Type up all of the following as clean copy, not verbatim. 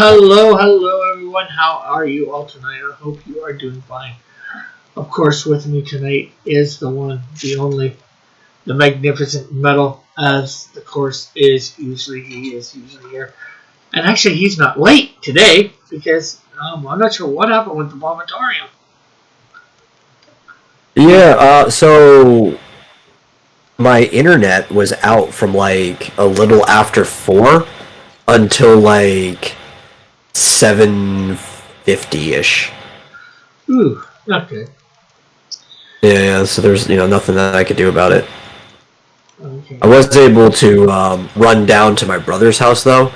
hello, everyone. How are you all tonight? I hope you are doing fine. Of course, with me tonight is the one, the only, the magnificent Metal, as the course is usually. He is usually here. And actually, he's not late today because I'm not sure what happened with the vomitorium. So my internet was out from like a little after 4 until like 7:50ish. Ooh, not good. Yeah, so there's nothing that I could do about it. Okay. I was able to run down to my brother's house though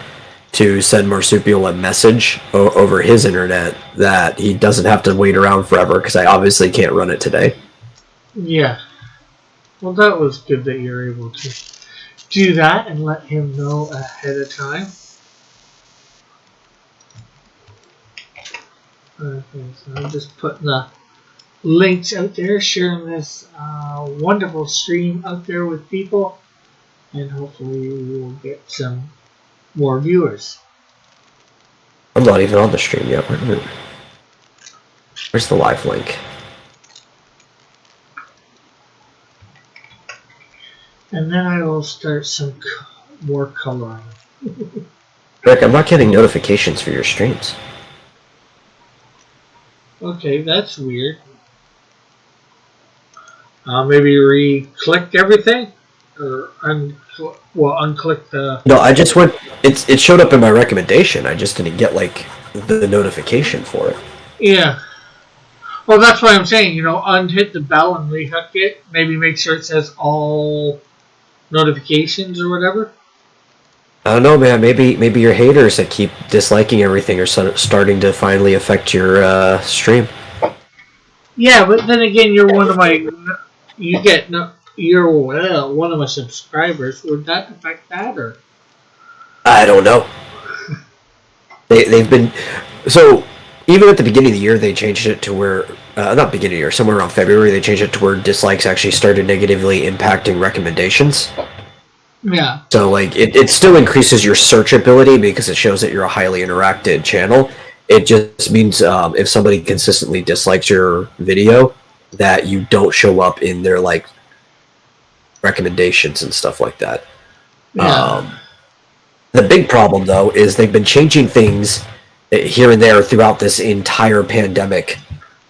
to send Marsupial a message over his internet that he doesn't have to wait around forever because I obviously can't run it today. Yeah. Well, that was good that you're able to do that and let him know ahead of time. Okay, so I'm just putting the links out there, sharing this wonderful stream out there with people, and hopefully we will get some more viewers. I'm not even on the stream yet. Where's the live link? And then I will start some more coloring. Rick, I'm not getting notifications for your streams. Okay, that's weird. Maybe re-click everything? Or unclick the... No, I just went... It showed up in my recommendation. I just didn't get, like, the notification for it. Yeah. Well, that's what I'm saying. Unhit the bell and rehook it. Maybe make sure it says all notifications or whatever. I don't know, man. Maybe your haters that keep disliking everything are starting to finally affect your stream. Yeah, but then again, you're one of my... You're one of my subscribers. Would that affect that, or? I don't know. They've been... So, even at the beginning of the year, they changed it to where... not beginning of the year, somewhere around February, they changed it to where dislikes actually started negatively impacting recommendations. Yeah. So, like, it still increases your search ability because it shows that you're a highly interacted channel. It just means if somebody consistently dislikes your video, that you don't show up in their, like, recommendations and stuff like that. Yeah. The big problem, though, is they've been changing things here and there throughout this entire pandemic,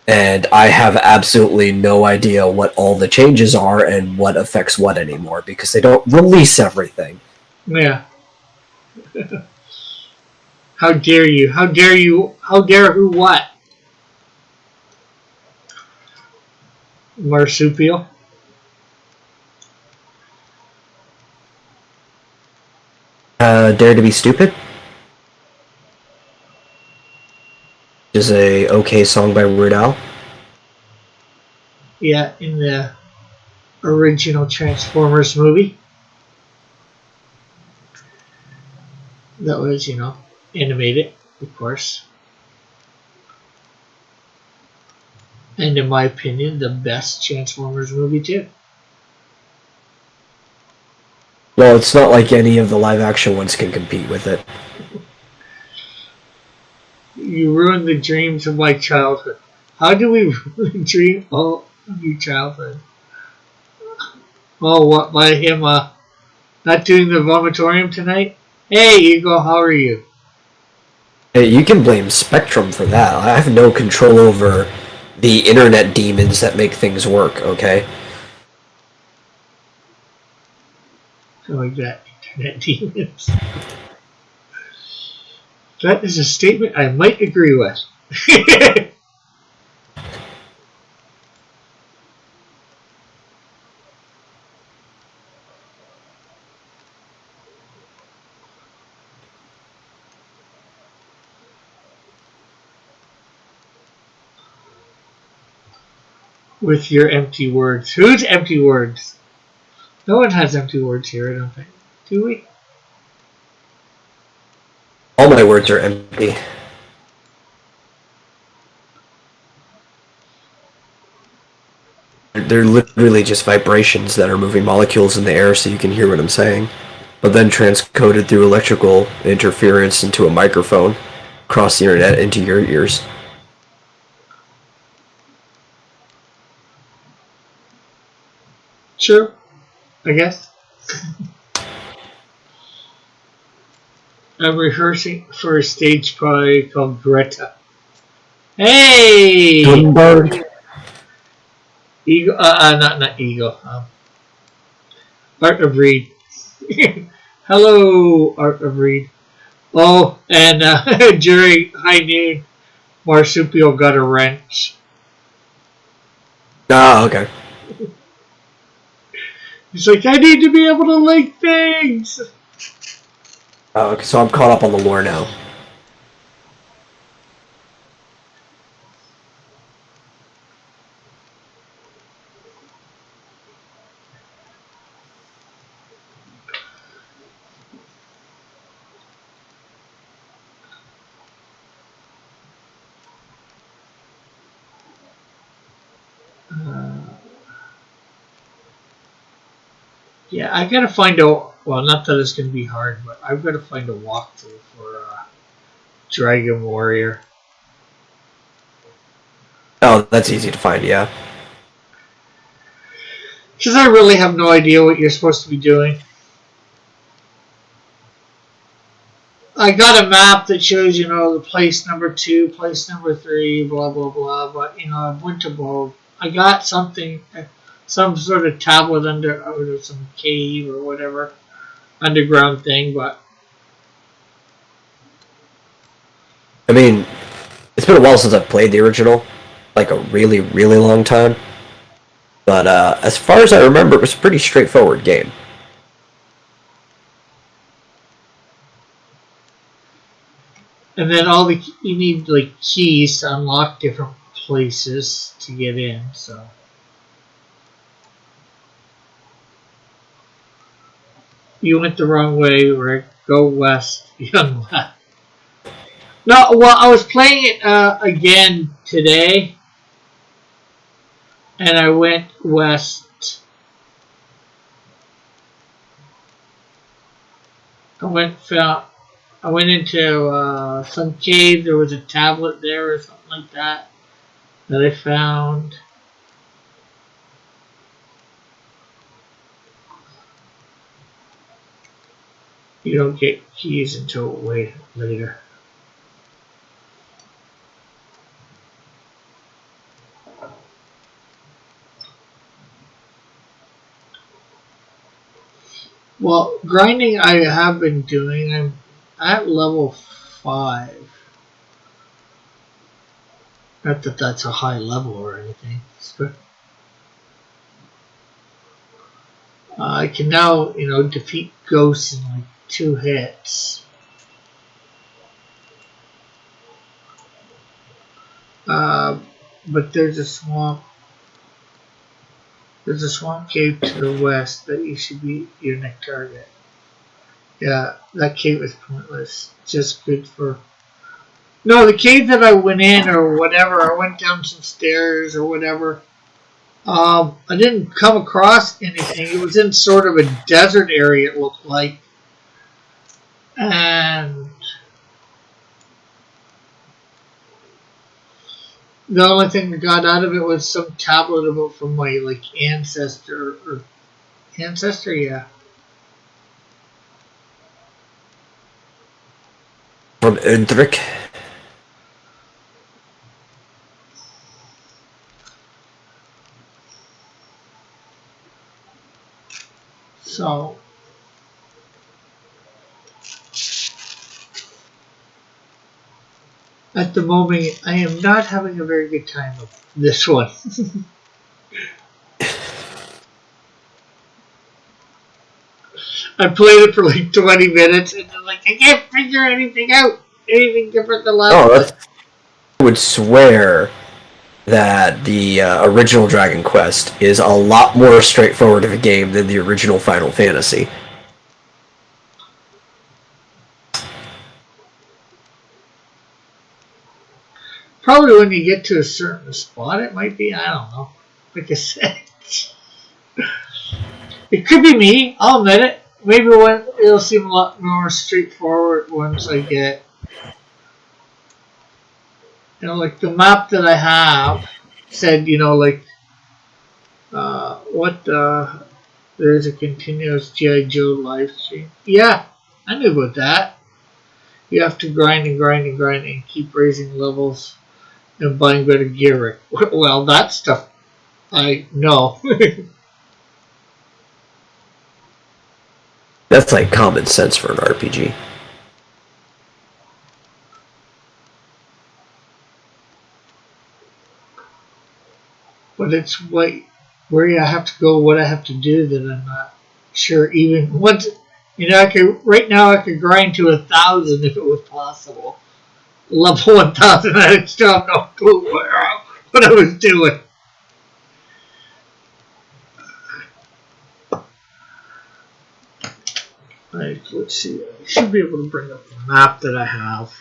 and I have absolutely no idea what all the changes are and what affects what anymore, because they don't release everything. Yeah. How dare you? How dare you? How dare who what? Marsupial? Dare to be Stupid is a okay song by Weird Al. Yeah, in the original Transformers movie. That was, animated, of course. And in my opinion, the best Transformers movie too. Well, it's not like any of the live-action ones can compete with it. You ruined the dreams of my childhood. How do we ruin the dream of your childhood? Oh, what, by him not doing the vomitorium tonight? Hey, Eagle, how are you? Hey, you can blame Spectrum for that. I have no control over the internet demons that make things work, okay? Like that, internet demons. That is a statement I might agree with. With your empty words. Whose empty words? No one has empty words here, I don't think. Do we? All my words are empty. They're literally just vibrations that are moving molecules in the air so you can hear what I'm saying, but then transcoded through electrical interference into a microphone. across the internet into your ears. Sure, I guess. I'm rehearsing for a stage play called Greta. Hey! Thunberg. Eagle, not Eagle. Art of Reed. Hello, Art of Reed. Oh, and during high noon, Marsupial got a wrench. Oh, okay. He's like, I need to be able to link things. Oh, okay, so I'm caught up on the lore now. Yeah, I gotta find a. Well, not that it's gonna be hard, but I've got to find a walkthrough for Dragon Warrior. Oh, that's easy to find, yeah. Because I really have no idea what you're supposed to be doing. I got a map that shows, the place number 2, place number 3, blah, blah, blah. But, I went to both. I got something, some sort of tablet under some cave or whatever, underground thing, but... I mean, it's been a while since I've played the original. Like a really, really long time. But as far as I remember, it was a pretty straightforward game. And then you need like keys to unlock different places to get in, so. You went the wrong way, Rick. Go west. Young left. No, well, I was playing it again today, and I went west. I went into some cave. There was a tablet there or something like that I found. You don't get keys until way later. Well, grinding I have been doing. I'm at level 5. Not that that's a high level or anything. I can now, defeat ghosts in like 2 hits. But there's a swamp. There's a swamp cave to the west that you should be your next target. Yeah, that cave is pointless. Just good for... No, the cave that I went in or whatever, I went down some stairs or whatever. I didn't come across anything. It was in sort of a desert area, it looked like. And the only thing I got out of it was some tablet about from my ancestor, yeah. From Undrick. So at the moment, I am not having a very good time with this one. I played it for like 20 minutes and I'm like, I can't figure anything out. Anything different than last one. I would swear that the original Dragon Quest is a lot more straightforward of a game than the original Final Fantasy. Probably when you get to a certain spot, it might be. I don't know. Like I said, it could be me. I'll admit it. Maybe it'll seem a lot more straightforward once I get like the map that I have said, like, there's a continuous G.I. Joe live stream. Yeah, I knew about that. You have to grind and grind and grind and keep raising levels and buying better gear. Well, that stuff I know. That's like common sense for an RPG. But it's where I have to go, what I have to do that I'm not sure. Even once, right now I could grind to 1,000 if it was possible. Level 1,000, I still have no clue what I was doing. Right, let's see. I should be able to bring up the map that I have.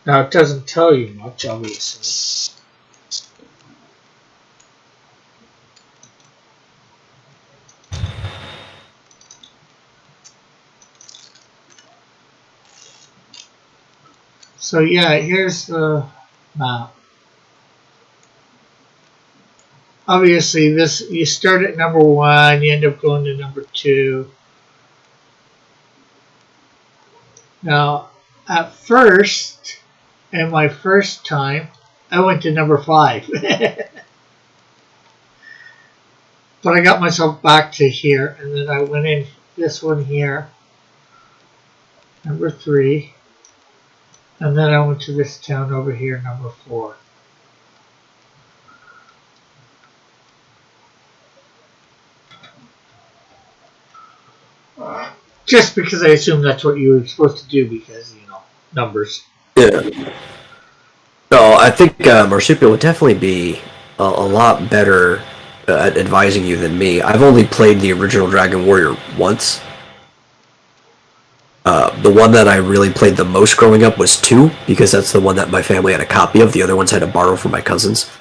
Now it doesn't tell you much, obviously. So yeah, here's the map. Obviously, you start at number 1, you end up going to number 2. Now, at first, in my first time, I went to number 5. But I got myself back to here, and then I went in this one here, number 3. And then I went to this town over here, number 4. Just because I assume that's what you were supposed to do because, numbers. Yeah. No, I think Marsupial would definitely be a lot better at advising you than me. I've only played the original Dragon Warrior once. The one that I really played the most growing up was 2, because that's the one that my family had a copy of. The other ones I had to borrow from my cousins.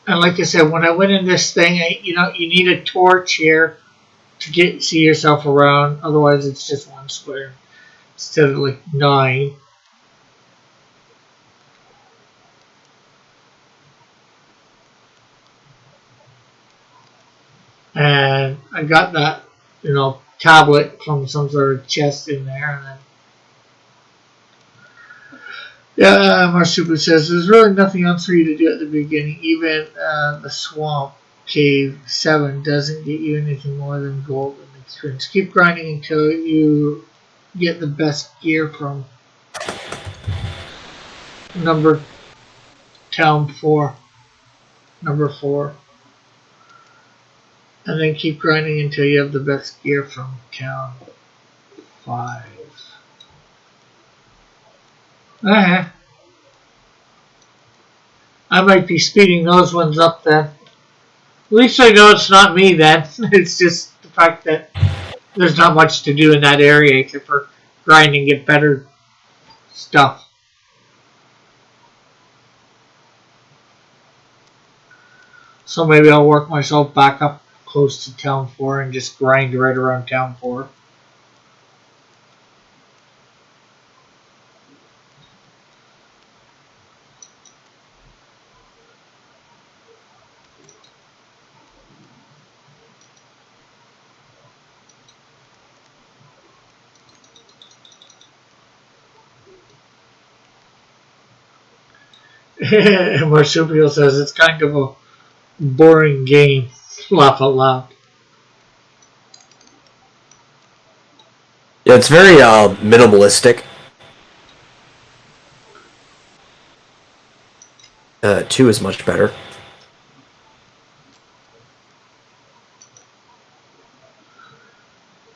And like I said, when I went in this thing, you need a torch here to see yourself around. Otherwise, it's just one square instead of like 9. And I got that, tablet from some sort of chest in there, and then Marsupial says there's really nothing else for you to do at the beginning. Even the swamp cave 7 doesn't get you anything more than gold and experience. Keep grinding until you get the best gear from number 4. And then keep grinding until you have the best gear from town 5. I might be speeding those ones up then. At least I know it's not me then. It's just the fact that there's not much to do in that area except for grind and get better stuff. So maybe I'll work myself back up close to town 4 and just grind right around town 4. Marsupial says it's kind of a boring game. Laugh out loud. Yeah, it's very minimalistic. 2 is much better.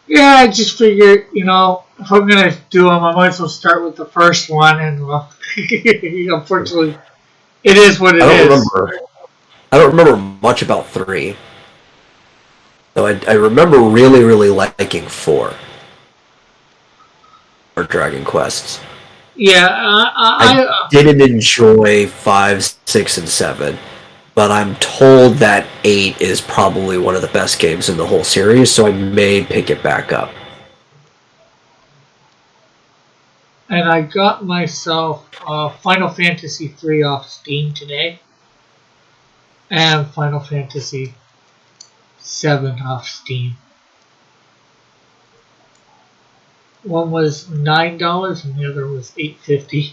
Yeah, I just figured, if I'm going to do them, I might as well start with the first one. And, well, unfortunately, it is what it is. I don't remember much about 3. Though I remember really, really liking 4. Or Dragon Quests. Yeah, I didn't enjoy 5, 6, and 7. But I'm told that 8 is probably one of the best games in the whole series, so I may pick it back up. And I got myself Final Fantasy 3 off Steam today, and Final Fantasy 7 off Steam. One was $9 and the other was $8.50.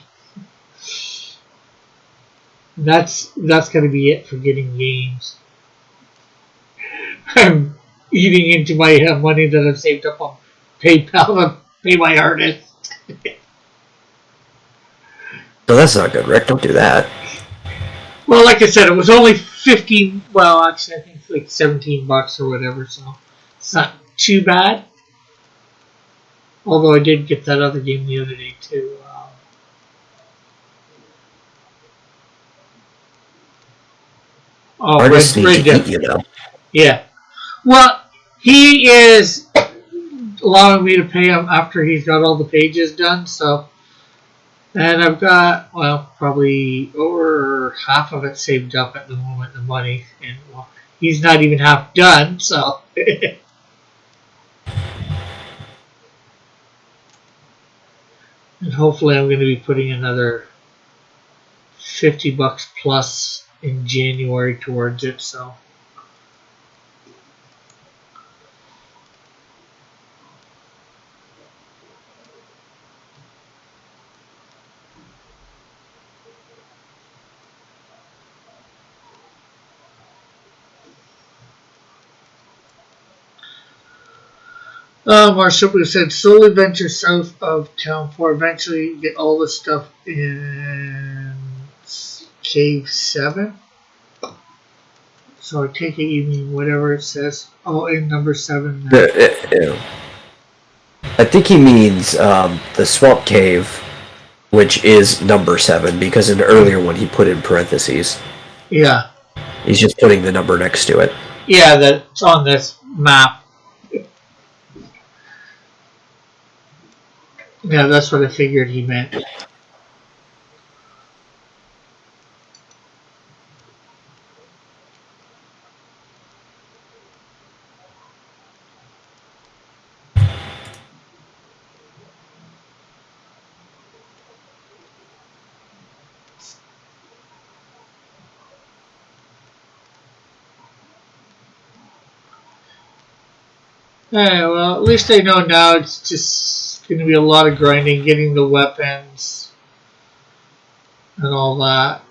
That's gonna be it for getting games. I'm eating into my money that I've saved up on PayPal to pay my artist. So that's not good, Rick. Don't do that. Well, like I said, it was only 15. Well, actually, I think it's like $17 or whatever. So it's not too bad. Although I did get that other game the other day too. Artists need Red to eat, you know. Yeah. Well, he is allowing me to pay him after he's got all the pages done. So, and I've got probably over half of it saved up at the moment. The money, and he's not even half done. So. And hopefully I'm going to be putting another $50 plus in January towards it, so. Marsupilio said, slowly venture south of town for eventually get all the stuff in Cave 7. So I take it you mean whatever it says. Oh, in number 7. I think he means the Swamp Cave, which is number 7, because in the earlier one he put in parentheses. Yeah. He's just putting the number next to it. Yeah, that's on this map. Yeah, that's what I figured he meant. Yeah, well, at least I know now it's just going to be a lot of grinding, getting the weapons and all that.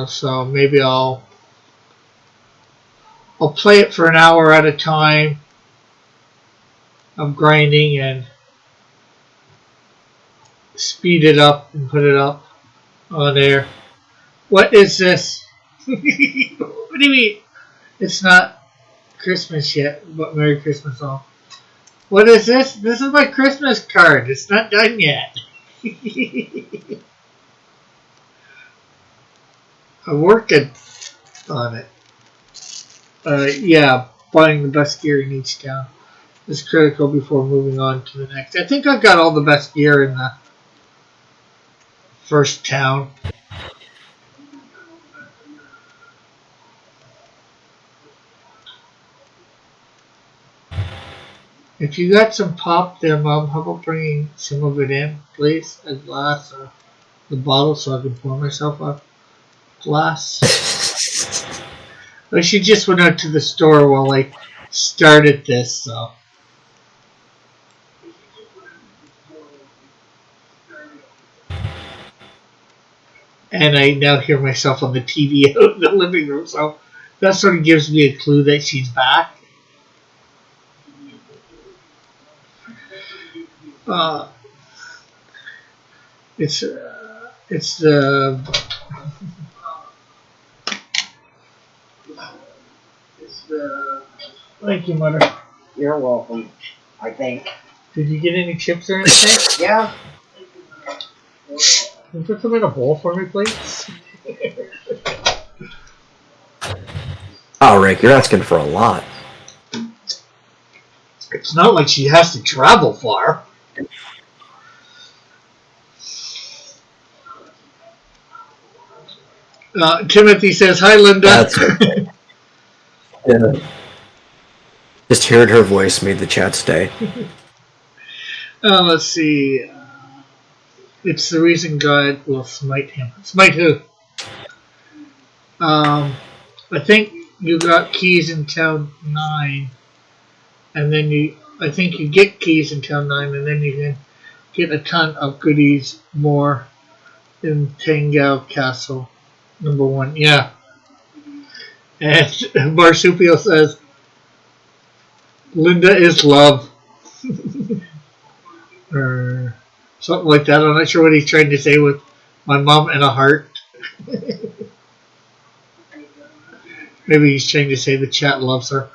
So maybe I'll play it for an hour at a time of grinding and speed it up and put it up on there. What is this? What do you mean? It's not Christmas yet, but Merry Christmas all. What is this? This is my Christmas card. It's not done yet. I'm working on it. Yeah, buying the best gear in each town is critical before moving on to the next. I think I've got all the best gear in the first town. If you got some pop there, Mom, how about bringing some of it in, please? A glass or the bottle so I can pour myself a glass. Well, she just went out to the store while I started this, so. And I now hear myself on the TV out in the living room, so that sort of gives me a clue that she's back. It's the. Thank you, Mother. You're welcome, I think. Did you get any chips or anything? Yeah. Can you put them in a bowl for me, please? Oh, Rick, you're asking for a lot. It's not like she has to travel far. Timothy says, "Hi, Linda." That's yeah. Just hearing her voice made the chat stay. Let's see. It's the reason God will smite him. Smite who? I think you got keys in town 9, and then I think you get keys in town 9, and then you can get a ton of goodies more in Tangao Castle, number 1. Yeah. And Marsupial says, Linda is love. Or something like that. I'm not sure what he's trying to say with my mom and a heart. Maybe he's trying to say the chat loves her.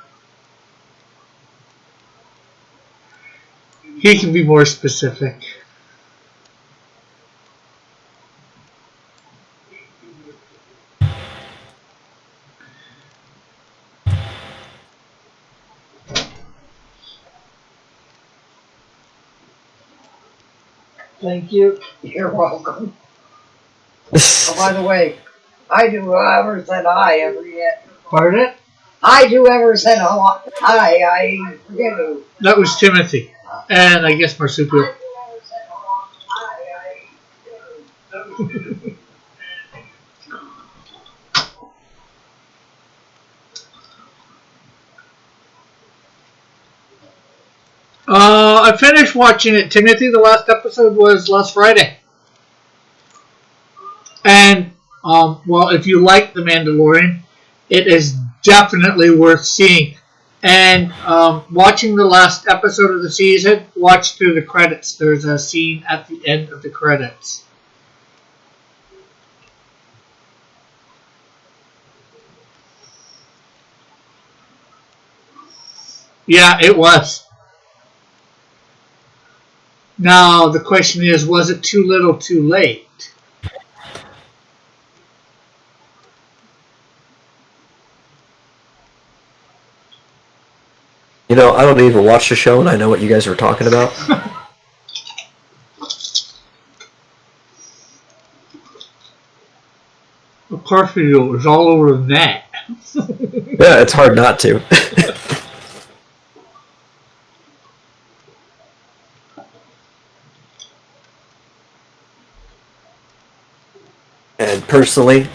He can be more specific. Thank you. You're welcome. Oh, by the way, I do ever said hi every yet. Pardon? I do ever said hi. I forget who. That was Timothy. And I guess Marsupial. I finished watching it, Timothy. The last episode was last Friday. And, well, if you like The Mandalorian, it is definitely worth seeing. And watching the last episode of the season, watch through the credits. There's a scene at the end of the credits. Yeah, it was. Now, the question is, was it too little too late? You know, I don't even watch the show, and I know what you guys are talking about. The Parfido is all over the net. Yeah, it's hard not to. And personally,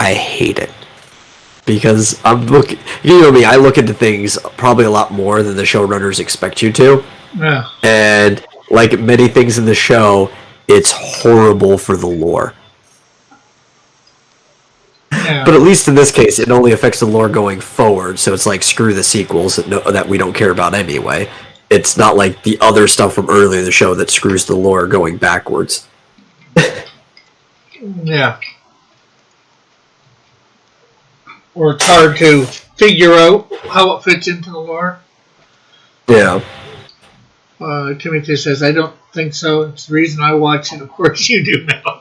I hate it. Because I'm looking, you know me, I look into things probably a lot more than the showrunners expect you to. Yeah. And like many things in the show, it's horrible for the lore. Yeah. But at least in this case, it only affects the lore going forward, so it's like, screw the sequels that we don't care about anyway. It's not like the other stuff from earlier in the show that screws the lore going backwards. Yeah. Or it's hard to figure out how it fits into the lore. Yeah. Timothy says, I don't think so. It's the reason I watch it. Of course you do now.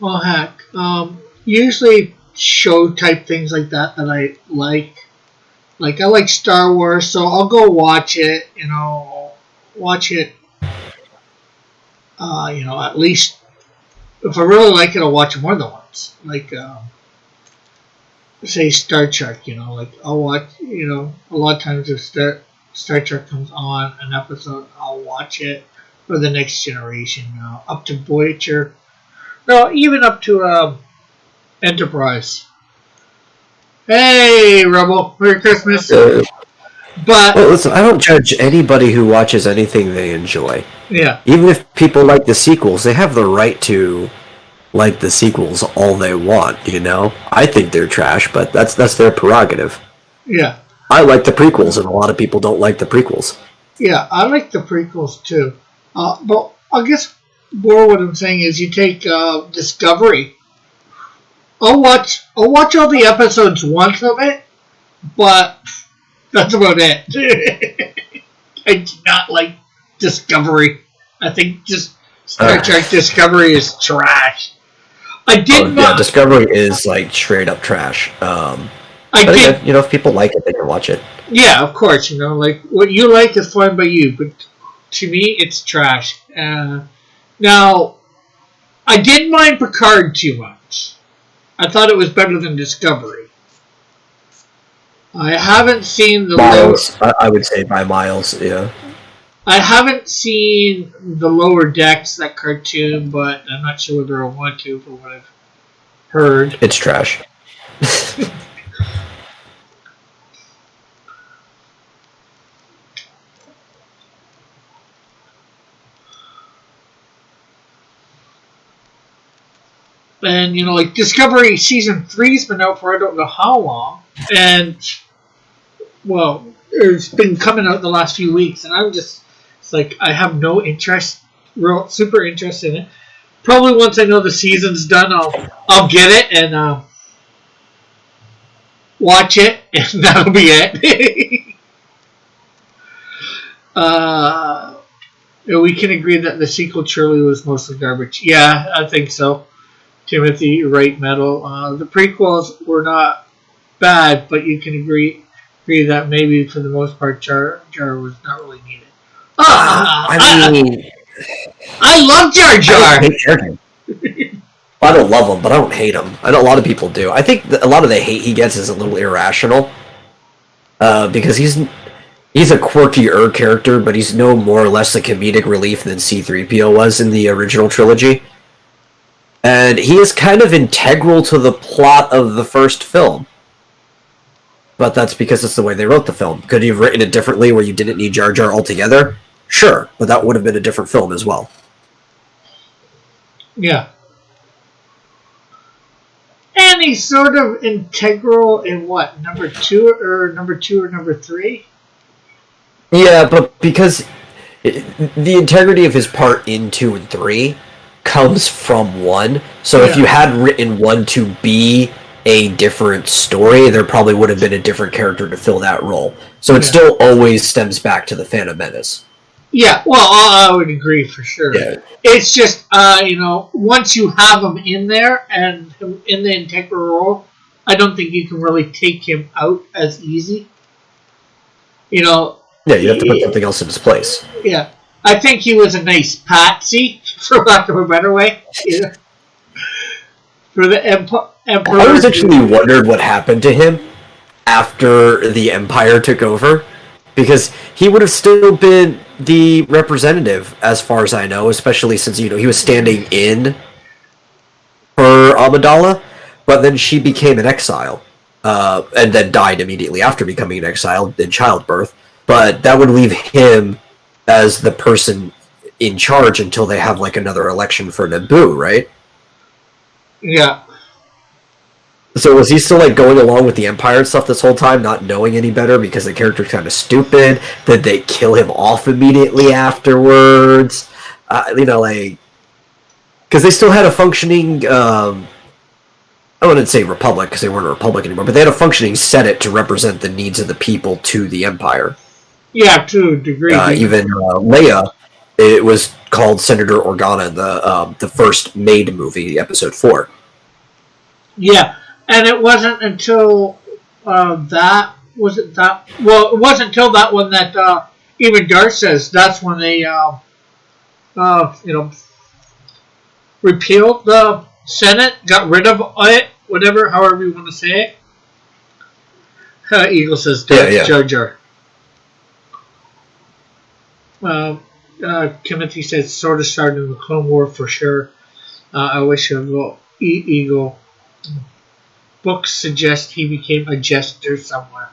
Well, heck. Usually show type things like that I like. Like, I like Star Wars, so I'll go watch it, watch it, at least, if I really like it, I'll watch it more than once. Like, say Star Trek, like, I'll watch, a lot of times if Star Trek comes on an episode, I'll watch it for the next generation, up to Voyager. No, even up to Enterprise. Hey, Rebel, Merry Christmas. But well, listen, I don't judge anybody who watches anything they enjoy. Yeah. Even if people like the sequels, they have the right to like the sequels all they want, I think they're trash, but that's their prerogative. Yeah. I like the prequels, and a lot of people don't like the prequels. Yeah, I like the prequels too. But I guess more what I'm saying is you take Discovery. I'll watch all the episodes once of it, but that's about it. I do not like Discovery. I think just Star Trek Discovery is trash. I did yeah, Discovery is like straight up trash. I did. Again, if people like it, they can watch it. Yeah, of course. Like what you like is fine by you, but to me, it's trash. Now, I didn't mind Picard too much. I thought it was better than Discovery. I haven't seen the miles. I would say by miles. Yeah. I haven't seen the Lower Decks, that cartoon, but I'm not sure whether I want to for what I've heard. It's trash. And, like Discovery Season 3's been out for I don't know how long. And, well, it's been coming out the last few weeks. And I'm just, it's like, I have no interest, super interest in it. Probably once I know the season's done, I'll get it and watch it. And that'll be it. We can agree that the sequel trilogy was mostly garbage. Yeah, I think so. Timothy, you're right, Metal. The prequels were not bad, but you can agree that maybe for the most part, Jar was not really needed. I love Jar Jar. I don't love him, but I don't hate him. I know a lot of people do. I think a lot of the hate he gets is a little irrational, because he's a quirkier character, but he's no more or less a comedic relief than C-3PO was in the original trilogy. And he is kind of integral to the plot of the first film. But that's because it's the way they wrote the film. Could you have written it differently where you didn't need Jar Jar altogether? Sure, but that would have been a different film as well. Yeah. And he's sort of integral in what? Number 2 or number 3? Yeah, but because the integrity of his part in 2 and 3 comes from 1. So if you had written 1 to be a different story, there probably would have been a different character to fill that role. So it still always stems back to the Phantom Menace. Yeah, well, I would agree for sure. Yeah. It's just, once you have him in there and in the integral role, I don't think you can really take him out as easy. Yeah, you have to put something else in his place. Yeah. I think he was a nice patsy, for lack of a better way. Yeah. For the Emperor. I always actually wondered what happened to him after the Empire took over, because he would have still been the representative, as far as I know, especially since he was standing in for Amidala, but then she became an exile, and then died immediately after becoming an exile in childbirth. But that would leave him as the person in charge until they have another election for Naboo, right? Yeah. So was he still going along with the Empire and stuff this whole time, not knowing any better because the character's kind of stupid? Did they kill him off immediately afterwards? Because they still had a functioning, I wouldn't say republic because they weren't a republic anymore, but they had a functioning Senate to represent the needs of the people to the Empire. Yeah, to a degree. Even Leia, it was called Senator Organa in the first Maid movie, Episode 4. Yeah, and it wasn't until it wasn't until that one that even Darth says that's when they repealed the Senate, got rid of it, however you want to say it. Eagle says Jar Jar. Timothy says sort of started in the Clone War for sure. I wish Eagle. Books suggest he became a jester somewhere.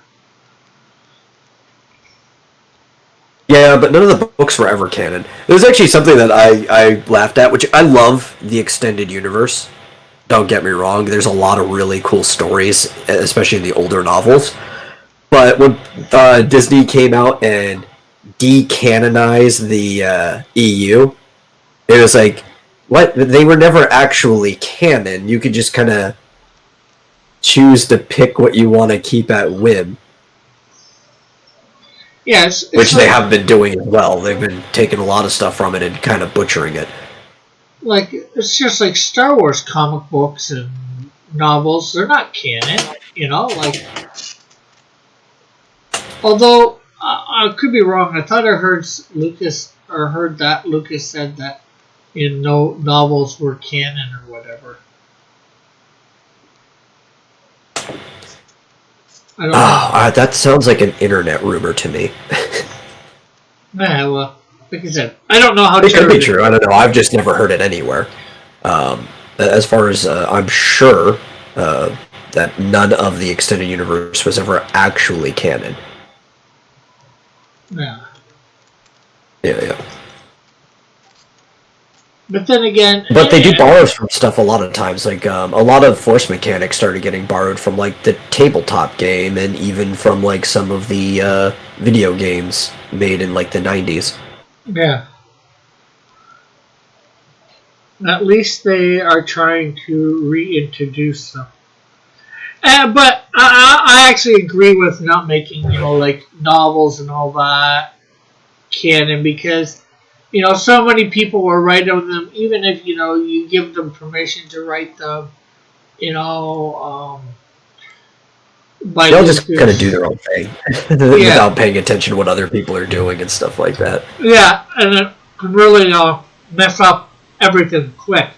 Yeah, but none of the books were ever canon. It was actually something that I laughed at, which I love the extended universe. Don't get me wrong, there's a lot of really cool stories, especially in the older novels. But when Disney came out and decanonized the EU, it was like, what? They were never actually canon. You could just kind of choose to pick what you want to keep at whim. Yeah, it's which like, they have been doing as well. They've been taking a lot of stuff from it and kind of butchering it. like it's just like Star Wars comic books and novels. They're not canon, you know. Like, although I could be wrong. I thought I heard Lucas said that no novels were canon or whatever. I don't know. That sounds like an internet rumor to me. Yeah, well, like I said, I don't know how It could be true. true. I don't know. I've just never heard it anywhere. As far as I'm sure that none of the extended universe was ever actually canon. Yeah. Yeah. But then again, But they do borrow from stuff a lot of times. Like a lot of force mechanics started getting borrowed from like the tabletop game, and even from like some of the video games made in like the 90s. Yeah. At least they are trying to reintroduce them. But I actually agree with not making, like novels and all that canon, because, so many people will write on them, even if, you give them permission to write them, by They'll just Lucas. kind of do their own thing without paying attention to what other people are doing and stuff like that. Yeah, and it can really mess up everything quick.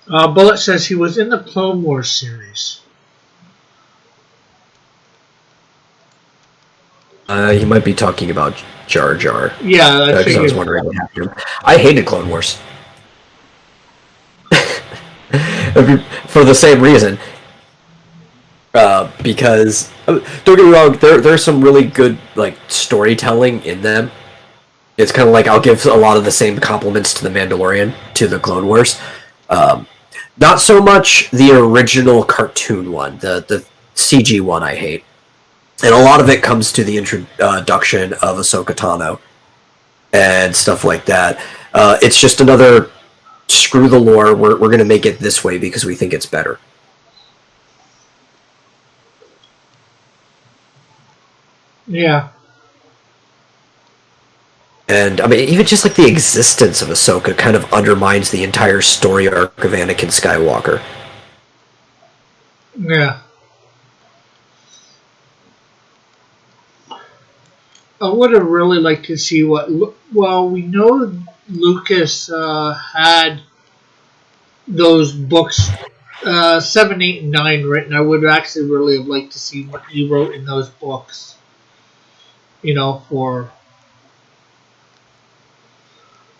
Bullet says he was in the Clone Wars series. You might be talking about Jar Jar. Yeah, I was wondering what happened to him. I hated Clone Wars. For the same reason. Because, don't get me wrong, there's some really good like storytelling in them. It's kind of like I'll give a lot of the same compliments to The Mandalorian, to the Clone Wars. Not so much the original cartoon one, the CG one I hate. And a lot of it comes to the introduction of Ahsoka Tano and stuff like that. It's just another screw the lore, we're going to make it this way because we think it's better. Yeah. And, I mean, even just like the existence of Ahsoka kind of undermines the entire story arc of Anakin Skywalker. Yeah. I would have really liked to see what... Well, we know Lucas had those books, 7, 8, and 9 written. I would actually really have liked to see what he wrote in those books. For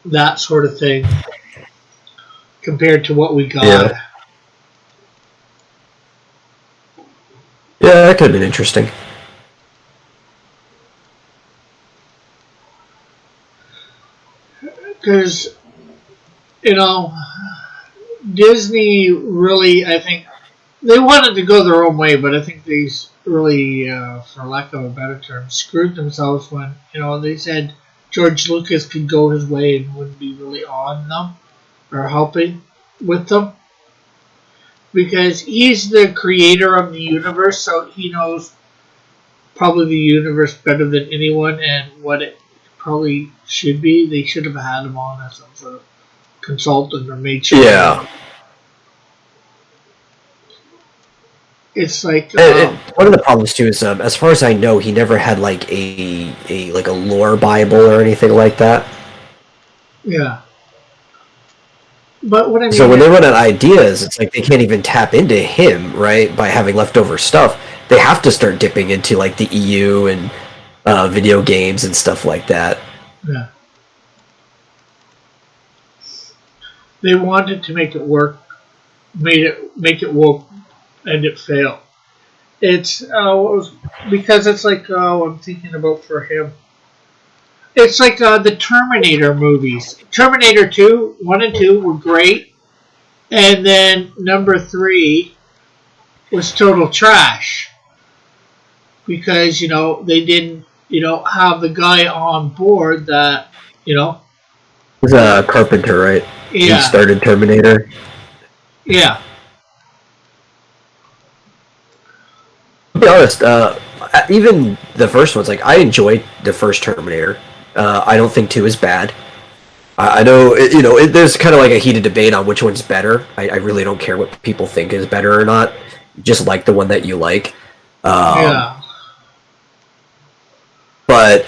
that sort of thing. Compared to what we got. Yeah, that could have been interesting. Because, Disney really, I think, they wanted to go their own way, but I think they really, for lack of a better term, screwed themselves when, they said George Lucas could go his way and wouldn't be really on them or helping with them. Because he's the creator of the universe, so he knows probably the universe better than anyone and what it probably should be. They should have had him on as some sort of consultant or made sure. Yeah. It's like one of the problems too is, as far as I know, he never had like a lore Bible or anything like that. Yeah. But what I mean, so when they run out of ideas, it's like they can't even tap into him, right? By having leftover stuff, they have to start dipping into like the EU and video games and stuff like that. Yeah. They wanted to make it work, make it work, and it failed. It's because it's like I'm thinking about for him. It's like the Terminator movies. Terminator 2, 1 and 2 were great, and then number 3 was total trash because they didn't have the guy on board that He's a carpenter, right? Yeah. He started Terminator. Yeah. To be honest, even the first one's like I enjoyed the first Terminator. I don't think 2 is bad. I know, there's kind of like a heated debate on which one's better. I really don't care what people think is better or not. Just like the one that you like. Yeah. But,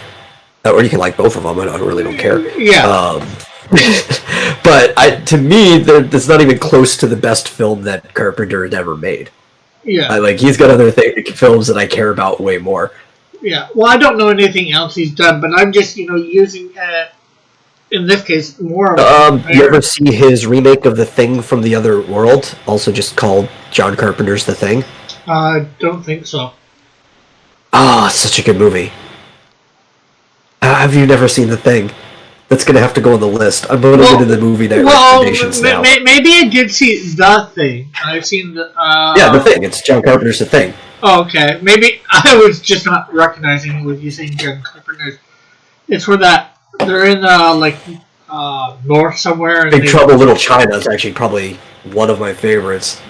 or you can like both of them. I really don't care. Yeah. But to me, that's not even close to the best film that Carpenter had ever made. Yeah. Like he's got other films that I care about way more. Yeah. Well, I don't know anything else he's done, but I'm just using in this case more. You ever see his remake of The Thing from the Other World? Also just called John Carpenter's The Thing. I don't think so. Ah, such a good movie. Have you never seen The Thing? That's gonna have to go on the list. I'm gonna get into the movie night recommendations now. Maybe I did see The Thing. I've seen the. Yeah, The Thing. It's John Carpenter's The Thing. Oh, okay. Maybe I was just not recognizing it with you saying John Carpenter's. It's where they're in north somewhere. Big Trouble, Little China is actually probably one of my favorites.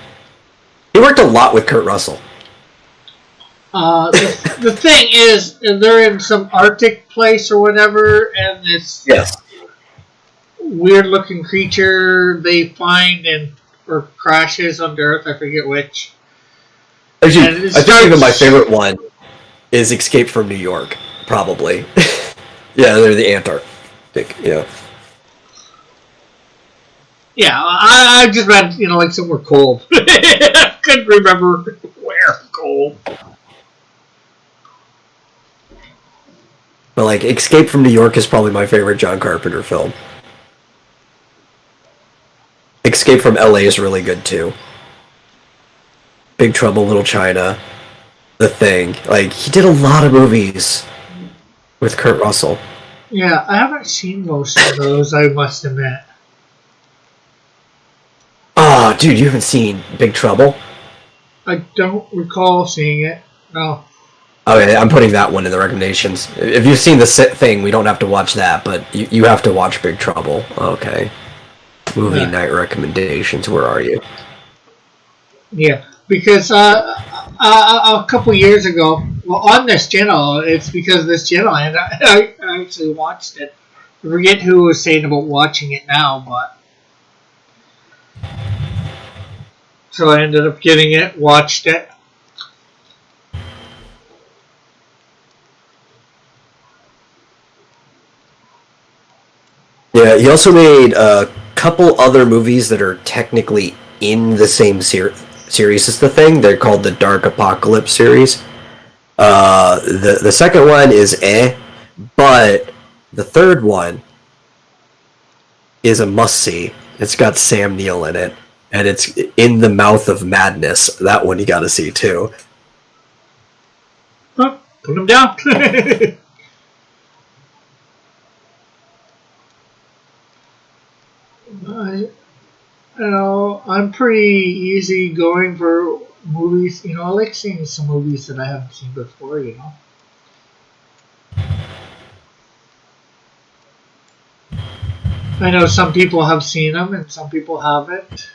He worked a lot with Kurt Russell. The thing is, they're in some Arctic place or whatever, and this weird-looking creature they find or crashes on Earth. I forget which. Actually, I think even my favorite one is Escape from New York. Probably. Yeah, they're the Antarctic. Yeah. Yeah, I just read like somewhere cold. I couldn't remember where cold. But like Escape from New York is probably my favorite John Carpenter film. Escape from LA is really good too. Big Trouble, Little China, The Thing. Like he did a lot of movies with Kurt Russell. Yeah, I haven't seen most of those, I must admit. Oh, dude, you haven't seen Big Trouble? I don't recall seeing it. No. Okay, I'm putting that one in the recommendations. If you've seen The Thing, we don't have to watch that, but you have to watch Big Trouble. Okay. Movie night recommendations, where are you? Yeah, because a couple years ago, well, on this channel, it's because of this channel, and I actually watched it. I forget who was saying about watching it now, but... So I ended up getting it, watched it. Yeah, he also made a couple other movies that are technically in the same series as The Thing. They're called the Dark Apocalypse series. The second one is but the third one is a must-see. It's got Sam Neill in it, and it's In the Mouth of Madness. That one you gotta see, too. Oh, put him down. I'm pretty easy going for movies. I like seeing some movies that I haven't seen before, I know some people have seen them and some people haven't.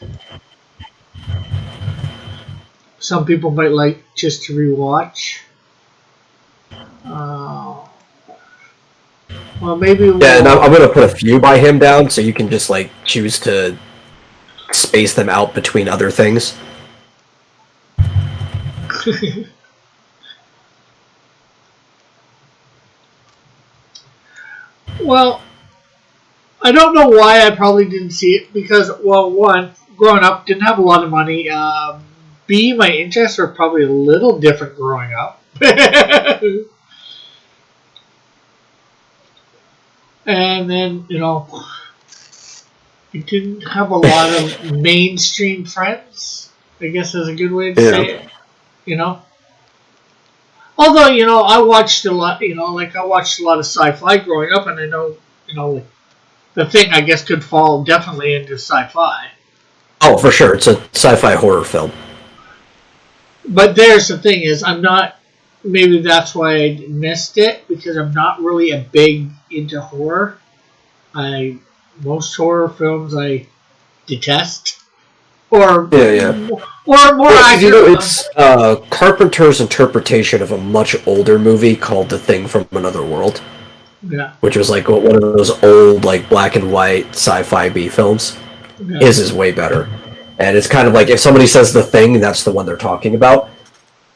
Some people might like just to rewatch. Well, maybe. Yeah, and I'm going to put a few by him down so you can just like choose to space them out between other things. Well, I don't know why I probably didn't see it because, well, one, growing up, didn't have a lot of money. B, my interests are probably a little different growing up. And then, I didn't have a lot of mainstream friends, I guess is a good way to say it, Although, I watched a lot, I watched a lot of sci-fi growing up, and I know, The Thing, I guess, could fall definitely into sci-fi. Oh, for sure. It's a sci-fi horror film. But there's the thing is, I'm not, maybe that's why I missed it, because I'm not really a big into horror. I most horror films I detest, or Yeah. more accurate. You know, it's Carpenter's interpretation of a much older movie called The Thing from Another World, Yeah, which was like one of those old, like, black and white sci-fi B films. yeah. His is way better. And it's kind of like if somebody says The Thing, that's the one they're talking about.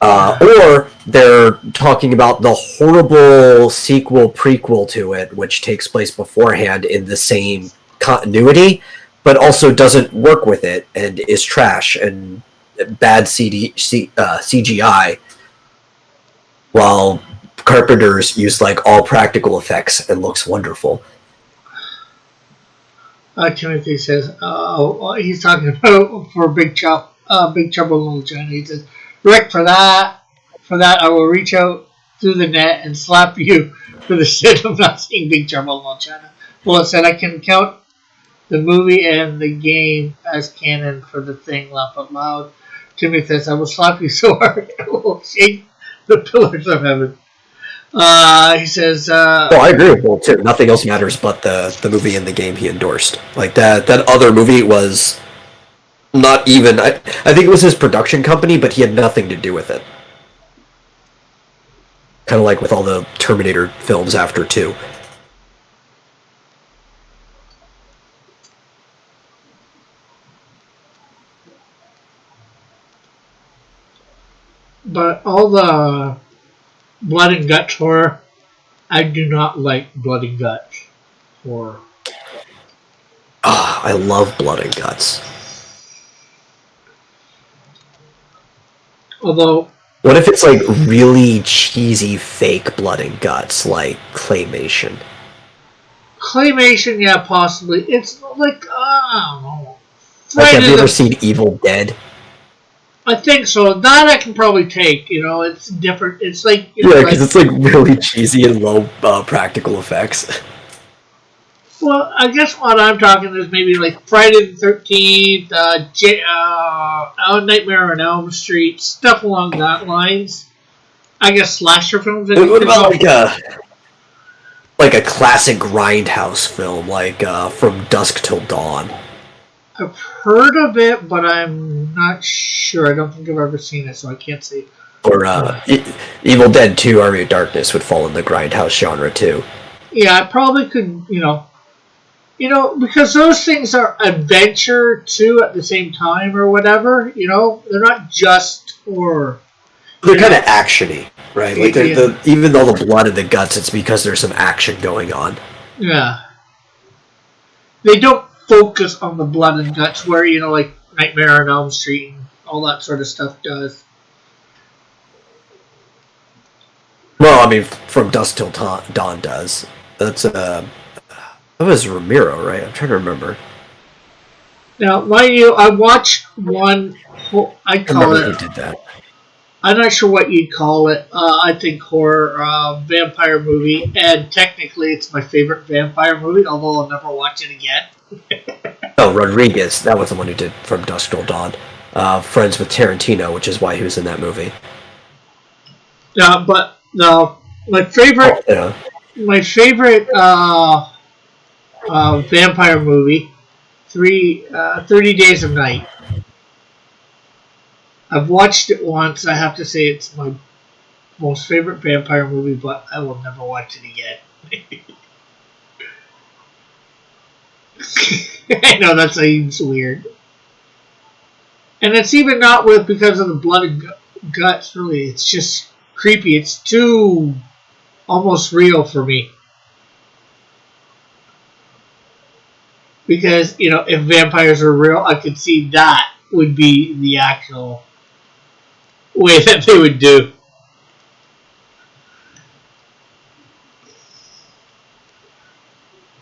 Or they're talking about the horrible sequel, prequel to it, which takes place beforehand in the same continuity, but also doesn't work with it and is trash and bad CGI, while Carpenter's used like all practical effects and looks wonderful. Timothy says, he's talking about for Big Trouble in Little China. He says, Rick, for that, I will reach out through the net and slap you for the sin of not seeing Big Trouble in Little China. Well, it said, I can count the movie and the game as canon for The Thing. Laugh out loud. Timothy says, I will slap you so hard it will shake the pillars of heaven. He says, well, I agree with Will too. Nothing else matters but the movie and the game he endorsed. Like that other movie was not even. I think it was his production company, but he had nothing to do with it. Kind of like with all the Terminator films after 2. but all the blood and guts horror, I do not like blood and guts horror. I love Blood and Guts. Although, What if it's like really cheesy fake Blood and Guts, like claymation? claymation, yeah, possibly. It's like, I don't know. Like, have you Friday ever the- seen Evil Dead? I think so. That I can probably take. It's different. It's like, Yeah, because it's like really cheesy and low practical effects. well, I guess what I'm talking is maybe like Friday the 13th, Nightmare on Elm Street, stuff along that lines. I guess slasher films. I think What they're about called. like a classic grindhouse film, like From Dusk Till Dawn? I've heard of it, but I'm not sure. I don't think I've ever seen it, so I can't say. Or Evil Dead 2: Army of Darkness would fall in the grindhouse genre too. Yeah, I probably could, because those things are adventure too at the same time or whatever. They're not just horror. They're kind of actiony, right? Like Yeah. even though the blood and the guts, it's because there's some action going on. Yeah. They don't focus on the blood and guts where, like Nightmare on Elm Street and all that sort of stuff does. Well, I mean, From Dusk Till Dawn does. That's that was Romero, right? I'm trying to remember. Now, mind you, I watched one, I I call remember it, who did that. I'm not sure what you'd call it. I think horror, vampire movie, and technically it's my favorite vampire movie, although I'll never watch it again. Oh, Rodriguez. That was the one who did From Dusk Till Dawn. Friends with Tarantino, which is why he was in that movie. But no, my favorite, Yeah. vampire movie, 30 Days of Night. I've watched it once. I have to say it's my most favorite vampire movie, but I will never watch it again. I know that seems weird. And it's even not because of the blood and guts, really. It's just creepy. It's too almost real for me. Because, if vampires were real, I could see that would be the actual way that they would do.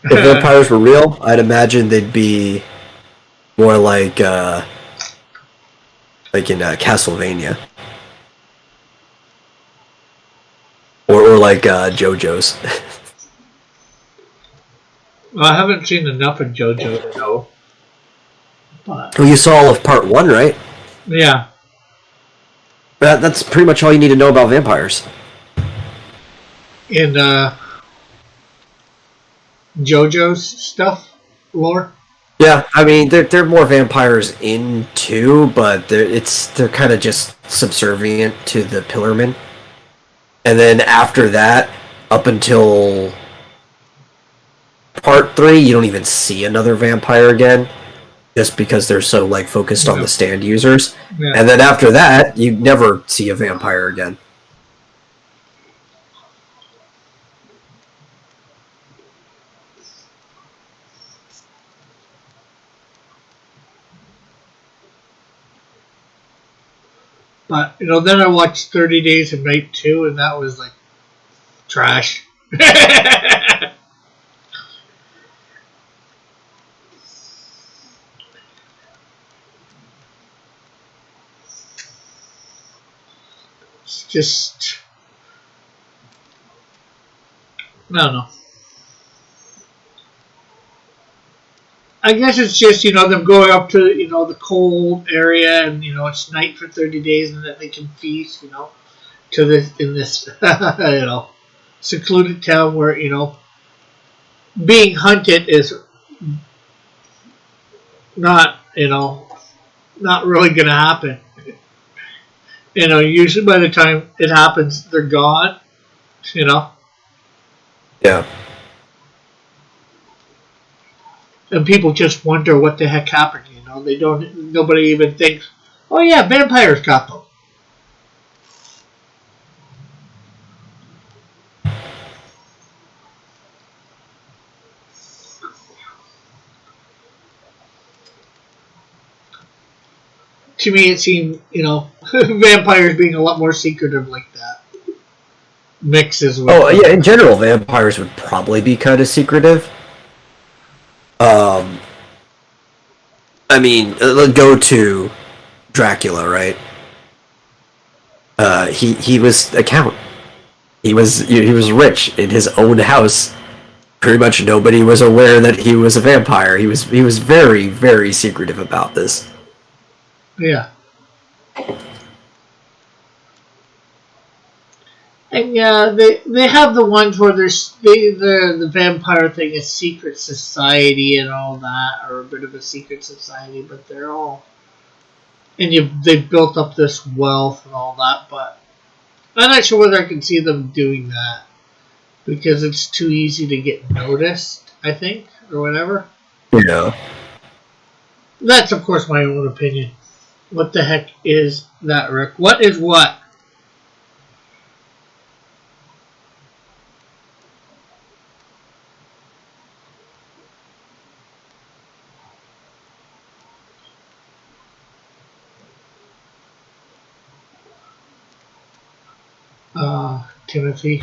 If vampires were real, I'd imagine they'd be more like in Castlevania. Or like JoJo's. Well, I haven't seen enough of JoJo to know. But, Well, you saw all of part 1, right? yeah. That's pretty much all you need to know about vampires. In JoJo's stuff. lore? Yeah, I mean they're more vampires in too, but they're kind of just subservient to the Pillarmen. And then after that, up until part 3, you don't even see another vampire again, just because they're so like focused on the stand users. Yeah. And then after that, you never see a vampire again. But then I watched 30 Days of Night 2, and that was like trash. It's just, I don't know. I guess it's just them going up to the cold area, and it's night for 30 days, and that they can feast to this in this secluded town where being hunted is not not really gonna happen. Usually by the time it happens, they're gone. Yeah. And people just wonder what the heck happened. They don't. Nobody even thinks, oh yeah, vampires got them. To me, it seemed vampires being a lot more secretive like that mixes with. Oh yeah, in general, vampires would probably be kind of secretive. I mean, go to Dracula, right? He was a count. He was rich in his own house. Pretty much nobody was aware that he was a vampire. He was very, very secretive about this. Yeah. And yeah, they have the ones where the vampire thing is secret society and all that, or a bit of a secret society, but they're all, and they've built up this wealth and all that, but I'm not sure whether I can see them doing that because it's too easy to get noticed, I think, or whatever. Yeah. That's of course my own opinion. What the heck is that, Rick? What is what? Timothy.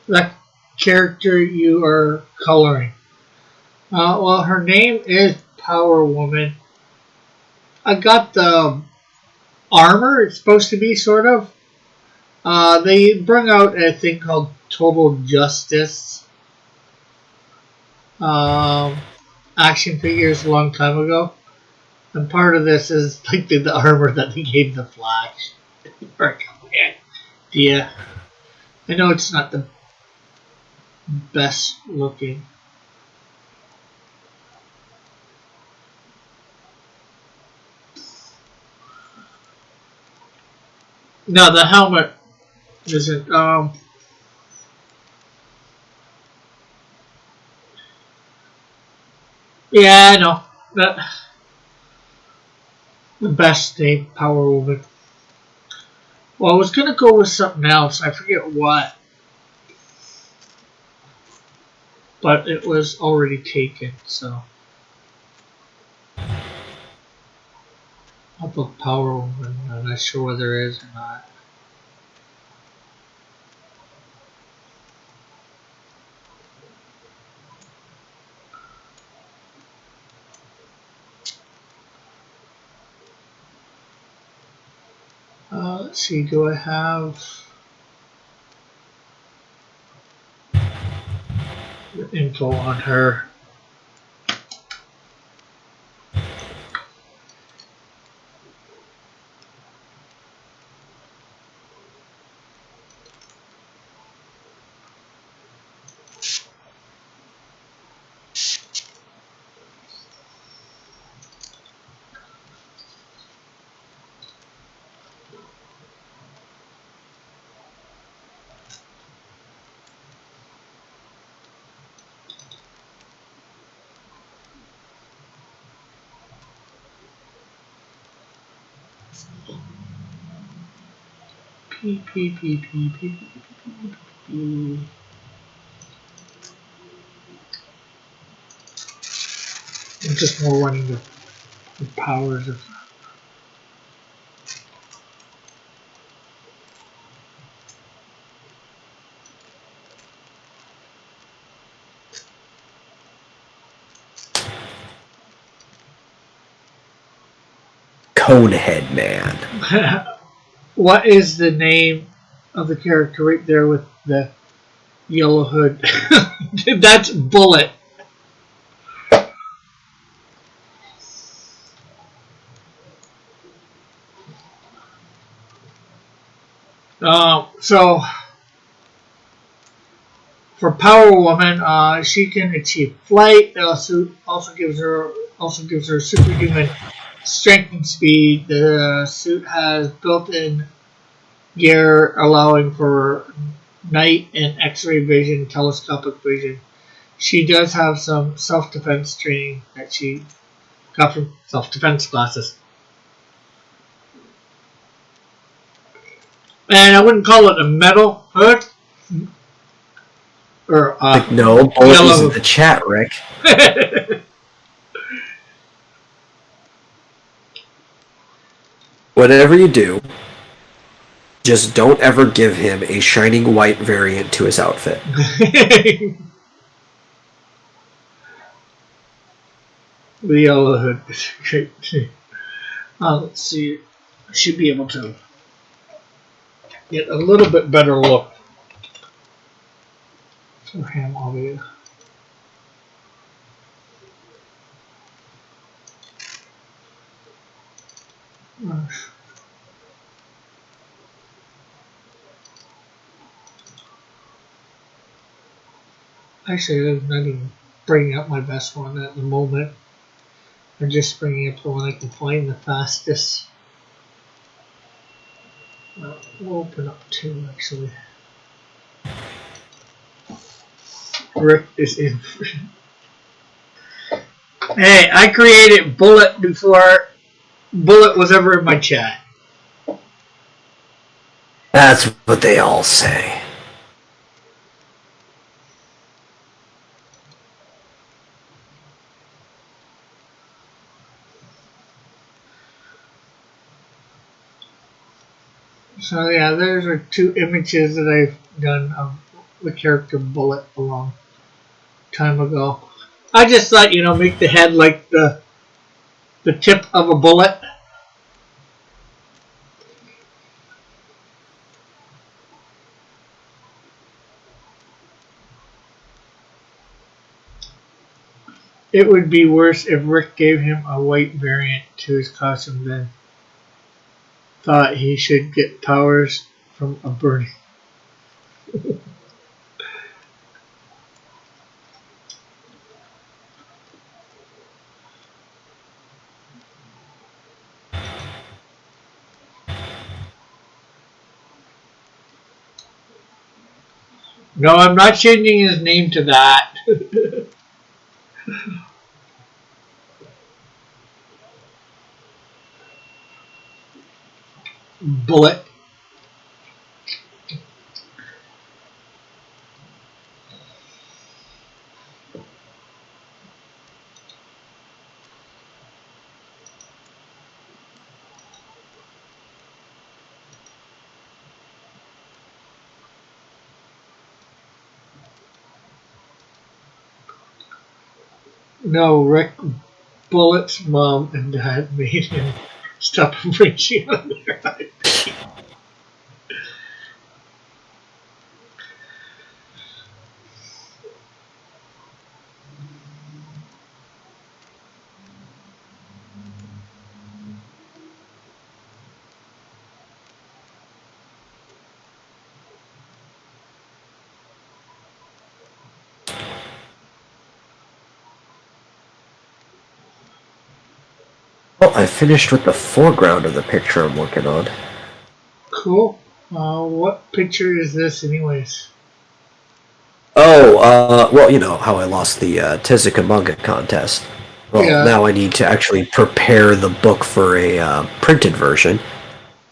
That character you are coloring. Well, her name is Power Woman. I got the armor. It's supposed to be sort of. They bring out a thing called Total Justice action figures a long time ago, and part of this is like the armor that they gave the Flash. Yeah, I know it's not the best looking. No, the helmet isn't. Yeah, I know. The best name, Power Woman. Well, I was gonna go with something else. I forget what, but it was already taken. So I'll put Power Woman. I'm not sure whether there is or not. Let's see. Do I have the info on her? I'm just more wanting the powers of. Conehead Man. What is the name of the character right there with the yellow hood? That's Bullet. So for Power Woman, she can achieve flight. The suit also gives her superhuman strength and speed. The suit has built-in gear allowing for night and X-ray vision, telescopic vision. She does have some self-defense training that she got from self-defense classes. And I wouldn't call it a metal hood. Or no, Bullet was in the chat, Rick. Whatever you do, just don't ever give him a shining white variant to his outfit. The yellow hood is great. Let's see. I should be able to get a little bit better look for him over here. Actually, I'm not even bringing up my best one at the moment. I'm just bringing up the one I can find the fastest. We'll open up two, actually. Rick is in. Hey, I created Bullet before Bullet was ever in my chat. That's what they all say. So yeah, those are two images that I've done of the character Bullet a long time ago. I just thought, make the head like the tip of a bullet. It would be worse if Rick gave him a white variant to his costume then. Thought he should get powers from a burning. No, I'm not changing his name to that. Bullet. No, Rick Bullet's mom and dad made him stop infringing on their IP. Well, I finished with the foreground of the picture I'm working on. Cool. What picture is this anyways? Oh, well, you know how I lost the Tezuka manga contest. Well, Yeah. Now I need to actually prepare the book for a printed version.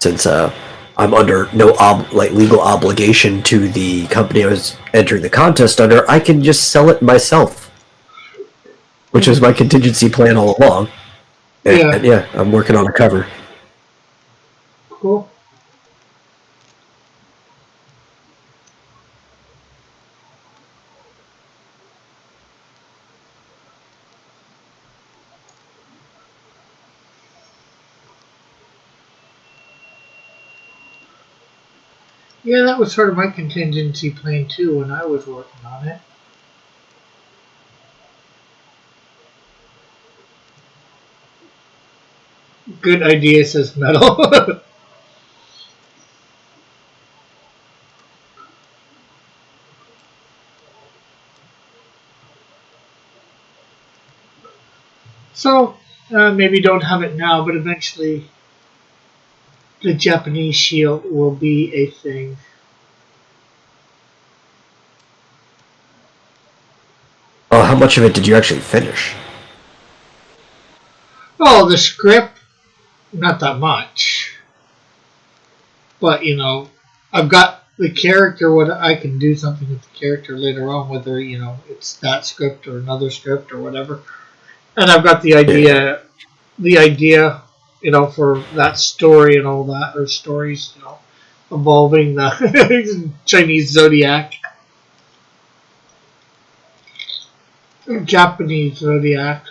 since I'm under no legal obligation to the company I was entering the contest under, I can just sell it myself, which was my contingency plan all along. And yeah, I'm working on a cover. Cool. Yeah, that was sort of my contingency plan too when I was working on it. Good idea, says Metal. So, maybe don't have it now, but eventually the Japanese shield will be a thing. Oh, how much of it did you actually finish? Oh, the script, not that much. But, I've got the character, what I can do something with the character later on, whether, it's that script or another script or whatever. And I've got the idea, for that story and all that, or stories, involving the Chinese zodiac, Japanese zodiac.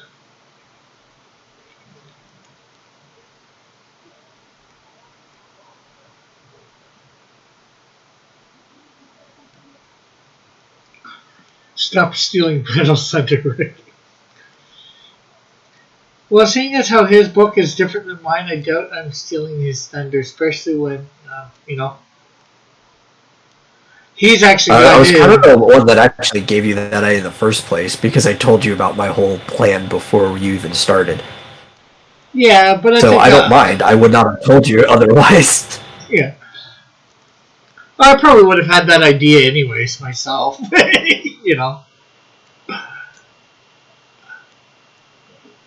Stop stealing Metal Thunder, Rick. Well, seeing as how his book is different than mine, I doubt I'm stealing his thunder, especially when, he's actually got I was his. kind of the one that actually gave you that idea in the first place because I told you about my whole plan before you even started. Yeah, but I don't mind. I would not have told you otherwise. Yeah. I probably would have had that idea anyways myself.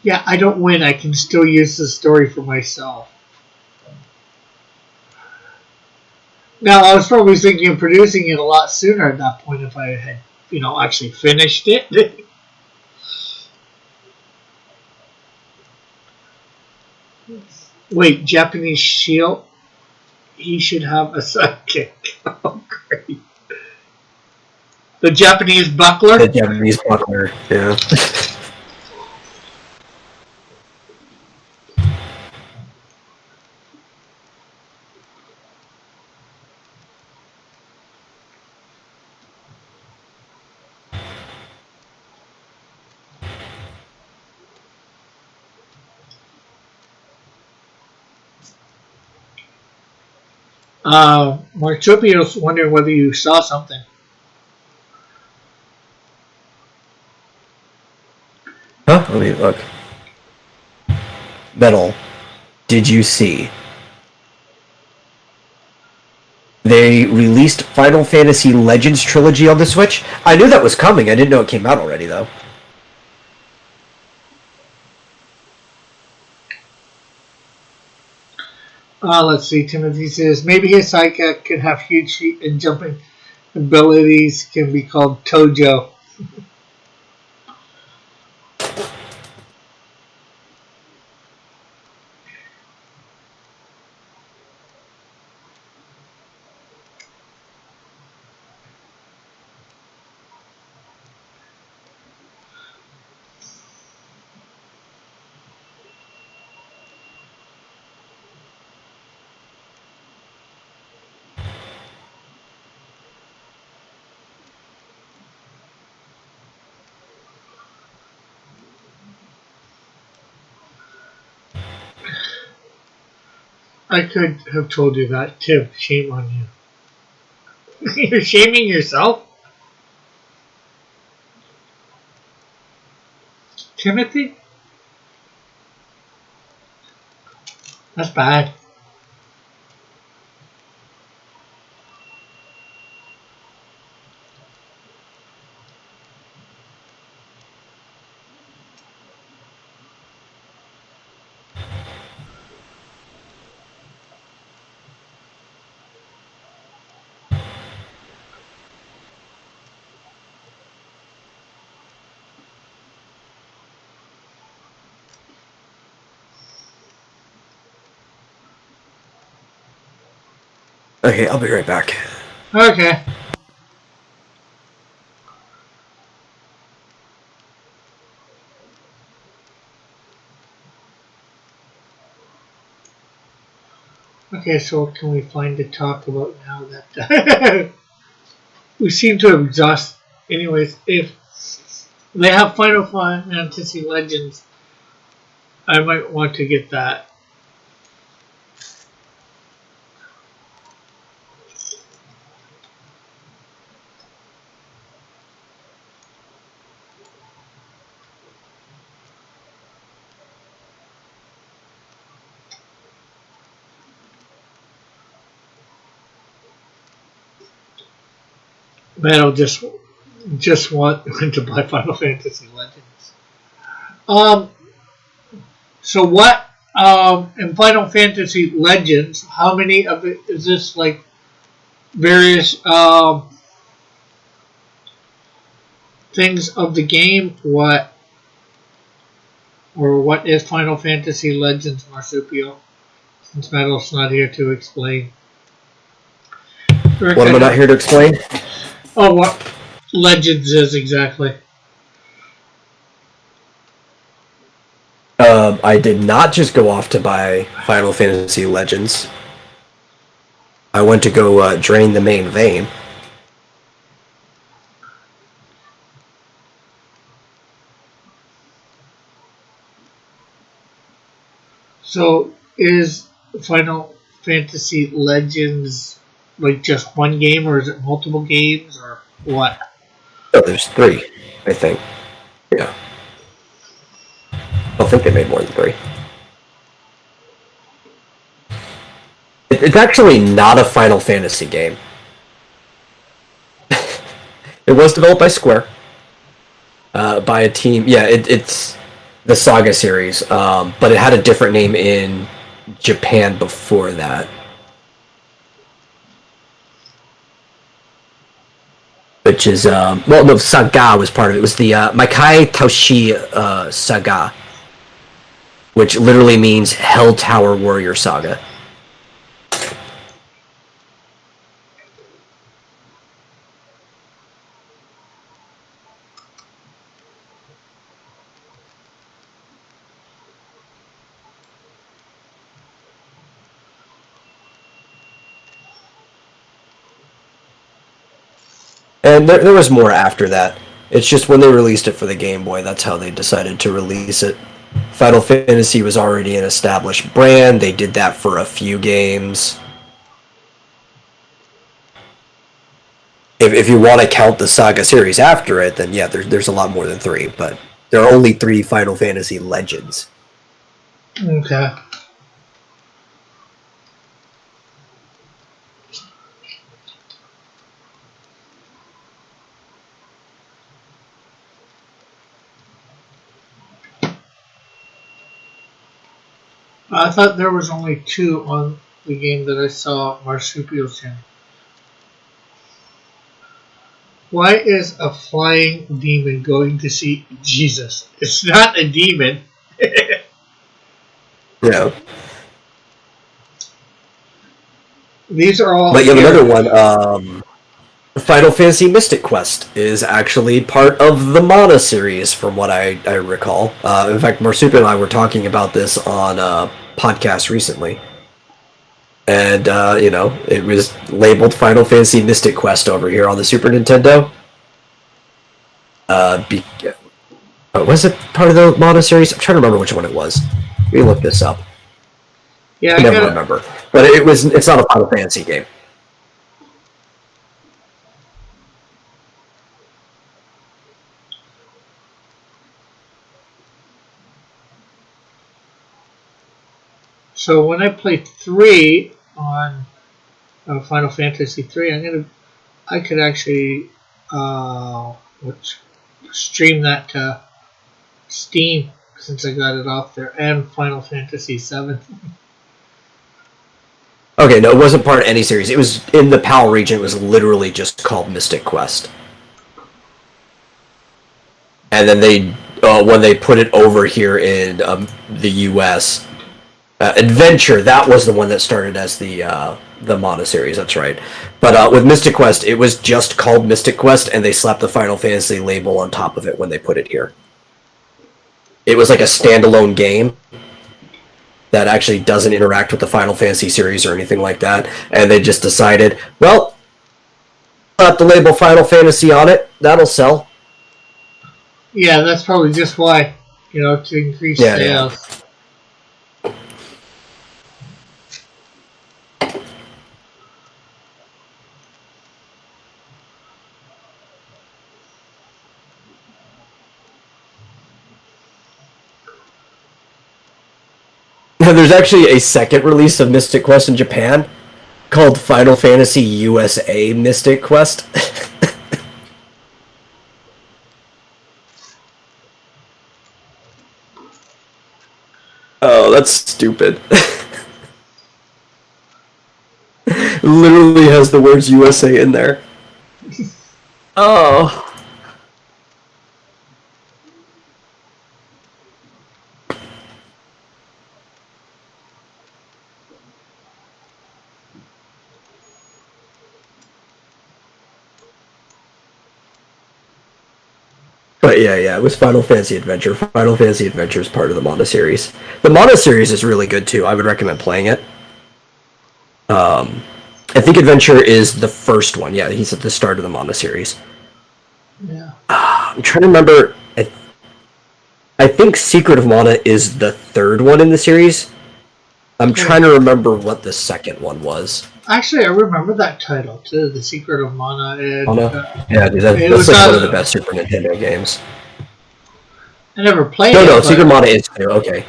Yeah, I don't win. I can still use the story for myself. Now, I was probably thinking of producing it a lot sooner at that point if I had, actually finished it. Wait, Japanese Shield? He should have a sidekick. Oh, great. The Japanese buckler? The Japanese buckler, yeah. Marsupio's wondering whether you saw something. Huh? Let me look. Metal, did you see? They released Final Fantasy Legends Trilogy on the Switch. I knew that was coming. I didn't know it came out already, though. Let's see. Timothy says maybe his sidekick can have huge feet and jumping abilities can be called Tojo. I could have told you that, Tim. Shame on you. You're shaming yourself? Timothy? That's bad. Okay, I'll be right back. Okay. Okay, so what can we find to talk about now that we seem to have exhausted? Anyways, if they have Final Fantasy Legends, I might want to get that. Man, I'll just want to buy Final Fantasy Legends. So what? In Final Fantasy Legends, how many of it is this like various things of the game? What or what is Final Fantasy Legends, Marsupial? Since Metal's not here to explain. What am I not here to explain? Oh, what Legends is exactly. I did not just go off to buy Final Fantasy Legends. I went to go drain the main vein. So is Final Fantasy Legends like just one game, or is it multiple games, or what? Oh, there's 3, I think. Yeah. I don't think they made more than 3. It's actually not a Final Fantasy game. It was developed by Square. By a team. Yeah, it's the Saga series, but it had a different name in Japan before that. Which is, well, no, Saga was part of it. It was the Makai Taoshi Saga, which literally means Hell Tower Warrior Saga. And there was more after that. It's just when they released it for the Game Boy, that's how they decided to release it. Final Fantasy was already an established brand. They did that for a few games. If you want to count the Saga series after it, then yeah, there's a lot more than 3, but there are only 3 Final Fantasy Legends. Okay. I thought there was only 2 on the game that I saw marsupials in. Why is a flying demon going to see Jesus? It's not a demon. Yeah. These are all. But you have another one. Final Fantasy Mystic Quest is actually part of the Mana series, from what I recall. In fact, Marsupial and I were talking about this on a podcast recently. And, it was labeled Final Fantasy Mystic Quest over here on the Super Nintendo. Was it part of the Mana series? I'm trying to remember which one it was. We look this up. Yeah, I never remember. But it's not a Final Fantasy game. So when I play 3 on Final Fantasy 3, I could actually stream that to Steam, since I got it off there, and Final Fantasy 7. Okay, no, it wasn't part of any series. It was in the PAL region. It was literally just called Mystic Quest. And then they, when they put it over here in the U.S., Adventure, that was the one that started as the the Mana series, that's right. But with Mystic Quest, it was just called Mystic Quest, and they slapped the Final Fantasy label on top of it when they put it here. It was like a standalone game that actually doesn't interact with the Final Fantasy series or anything like that, and they just decided, well, slap the label Final Fantasy on it, that'll sell. Yeah, that's probably just why, to increase sales. Yeah. There's actually a second release of Mystic Quest in Japan called Final Fantasy USA Mystic Quest. Oh, that's stupid. Literally has the words USA in there. Oh. But yeah, it was Final Fantasy Adventure. Final Fantasy Adventure is part of the Mana series. The Mana series is really good too. I would recommend playing it. I think Adventure is the first one. Yeah, he's at the start of the Mana series. Yeah. I'm trying to remember. I think Secret of Mana is the third one in the series. I'm trying to remember what the second one was. Actually, I remember that title too, The Secret of Mana. And, yeah, dude, that's like one of the best Super Nintendo games. I never played it. No, Secret of Mana is too. Okay.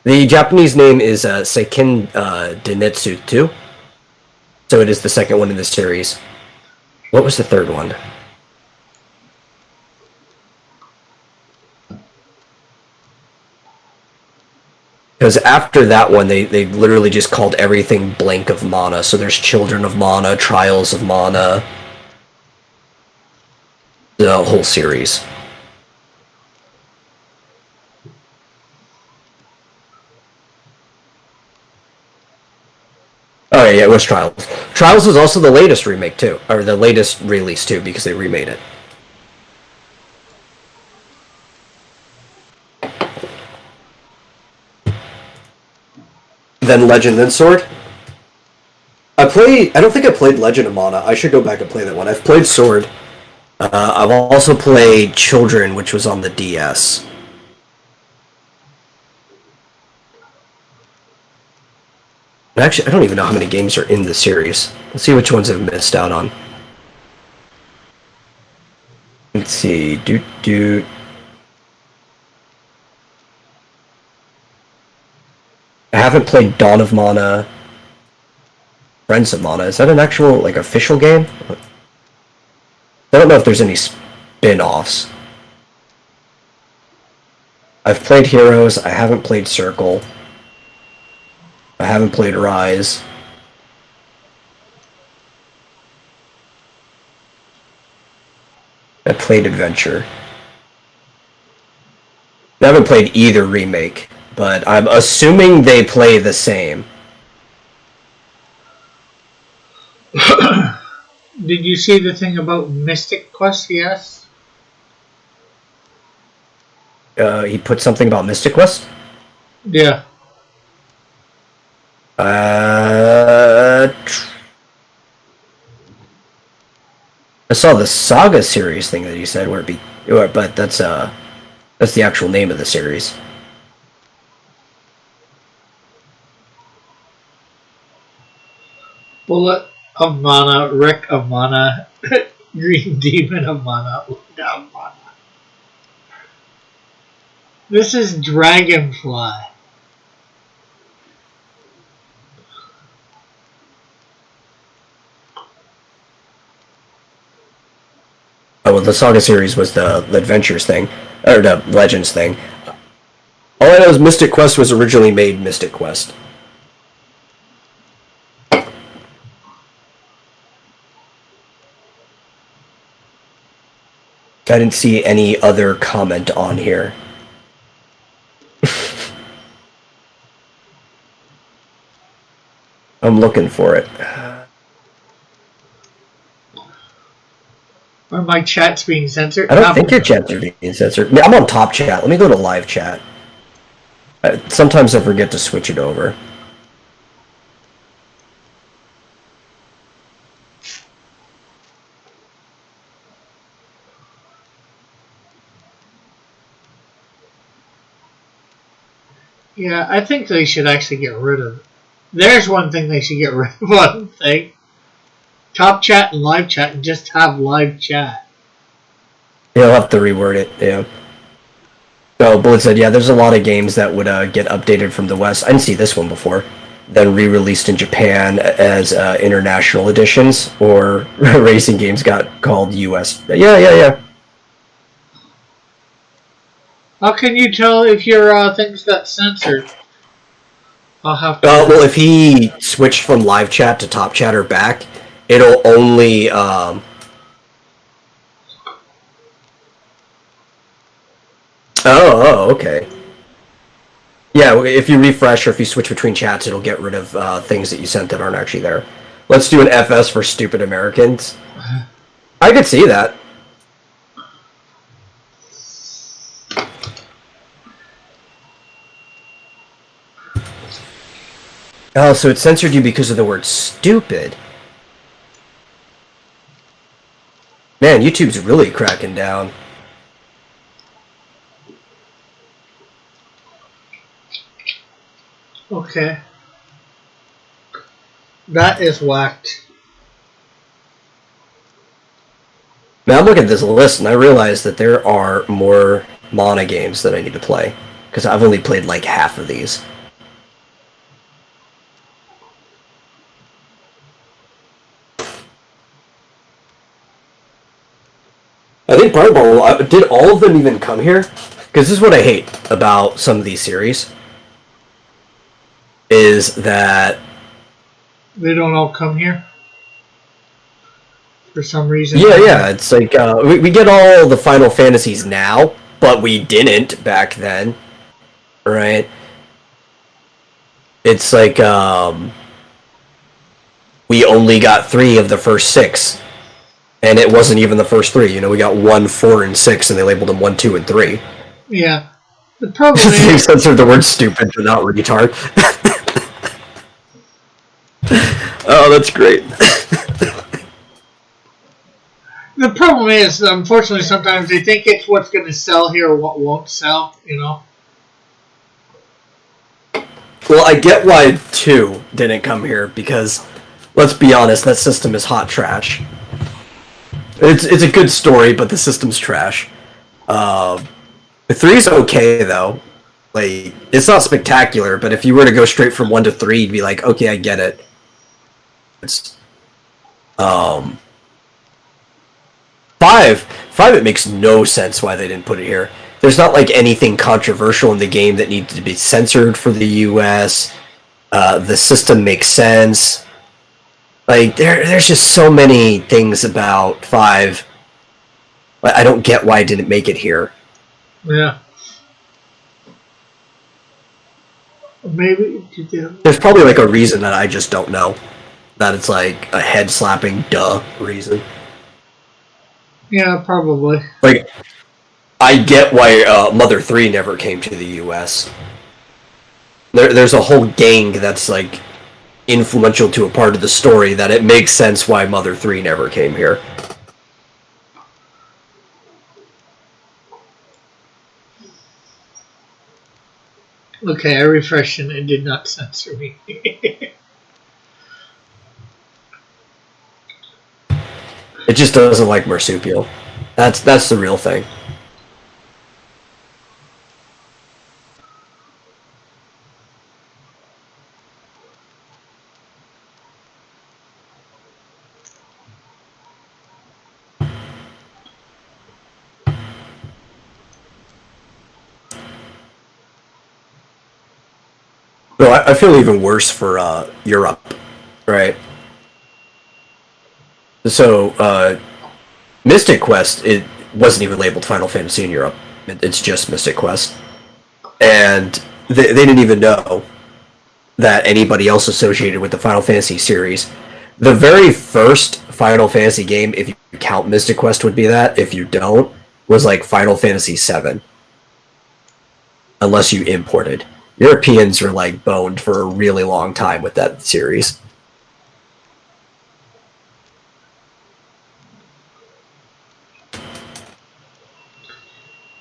The Japanese name is Seiken Densetsu 2. So it is the second one in the series. What was the third one? Because after that one, they literally just called everything Blank of Mana. So there's Children of Mana, Trials of Mana, the whole series. Oh yeah, it was Trials. Trials was also the latest remake too, or the latest release too, because they remade it. Then Legend, then Sword. I don't think I played Legend of Mana. I should go back and play that one. I've played Sword. I've also played Children, which was on the DS. Actually, I don't even know how many games are in the series. Let's see which ones I've missed out on. Let's see. I haven't played Dawn of Mana, Friends of Mana. Is that an actual, official game? I don't know if there's any spin-offs. I've played Heroes. I haven't played Circle. I haven't played Rise. I played Adventure. I haven't played either remake. But I'm assuming they play the same. Did you see the thing about Mystic Quest? Yes. He put something about Mystic Quest? Yeah. I saw the Saga series thing that he said, but that's the actual name of the series. Bullet of Mana, Rick of Mana, Green Demon of Mana, Linda of Mana. This is Dragonfly. Oh, well, the Saga series was the Adventures thing, or the Legends thing. All I know is Mystic Quest was originally made Mystic Quest. I didn't see any other comment on here. I'm looking for it. Or my chat's being censored? I don't think your chat's being censored. I'm on top chat. Let me go to live chat. Sometimes I forget to switch it over. Yeah, I think they should actually get rid of it. There's one thing they should get rid of. One thing. Top chat and live chat, and just have live chat. Yeah, I'll have to reword it, yeah. So, Bullet said, yeah, there's a lot of games that would get updated from the West. I didn't see this one before. Then re-released in Japan as international editions, or racing games got called US. Yeah. How can you tell if your things got censored? I'll have to... well, if he switched from live chat to top chat or back, it'll only... Oh, okay. Yeah, if you refresh or if you switch between chats, it'll get rid of things that you sent that aren't actually there. Let's do an FS for stupid Americans. I could see that. Oh, so it censored you because of the word stupid. Man, YouTube's really cracking down. Okay. That is whacked. Now I'm looking at this list and I realize that there are more Mana games that I need to play. Because I've only played like half of these. I think Fireball, did all of them even come here? Because this is what I hate about some of these series. Is that... they don't all come here? For some reason? Yeah, it's like, we get all the Final Fantasies now, but we didn't back then. Right? It's like, we only got 3 of the first 6. And it wasn't even the first 3. You know, we got 1, 4, and 6, and they labeled them 1, 2, and 3. Yeah. The problem They is... censored the word stupid, but not retard. Oh, that's great. The problem is, unfortunately, sometimes they think it's what's going to sell here or what won't sell, you know? Well, I get why 2 didn't come here, because, let's be honest, that system is hot trash. It's a good story, but the system's trash. The 3's okay, though. Like, it's not spectacular, but if you were to go straight from 1 to 3, you'd be like, okay, I get it. It's, 5, it makes no sense why they didn't put it here. There's not, like, anything controversial in the game that needs to be censored for the US. The system makes sense. Like, there's just so many things about 5. I don't get why I didn't make it here. Yeah. Maybe... There's probably, like, a reason that I just don't know. That it's, like, a head-slapping duh reason. Yeah, probably. Like, I get why Mother 3 never came to the US. There's a whole gang that's, like, influential to a part of the story that it makes sense why Mother 3 never came here. Okay, I refreshed and it did not censor me. It just doesn't like marsupial. That's the real thing. No, I feel even worse for Europe, right? So, Mystic Quest, it wasn't even labeled Final Fantasy in Europe. It's just Mystic Quest. And they didn't even know that anybody else associated with the Final Fantasy series The very first Final Fantasy game, if you count Mystic Quest, would be that. If you don't, was like Final Fantasy VII. Unless you imported. Europeans were like boned for a really long time with that series.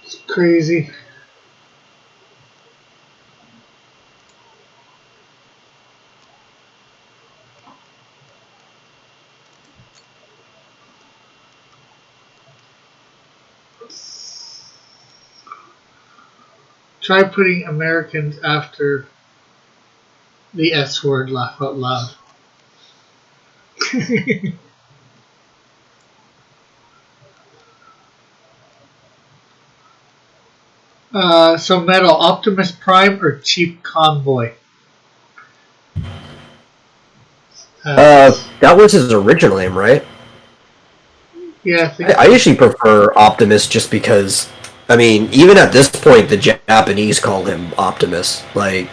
It's crazy. Try putting Americans after the S word, laugh out loud. So Metal, Optimus Prime or Chief Convoy? That was his original name, right? Yeah, I think I usually prefer Optimus just because, I mean, even at this point, the Japanese called him Optimus. Like,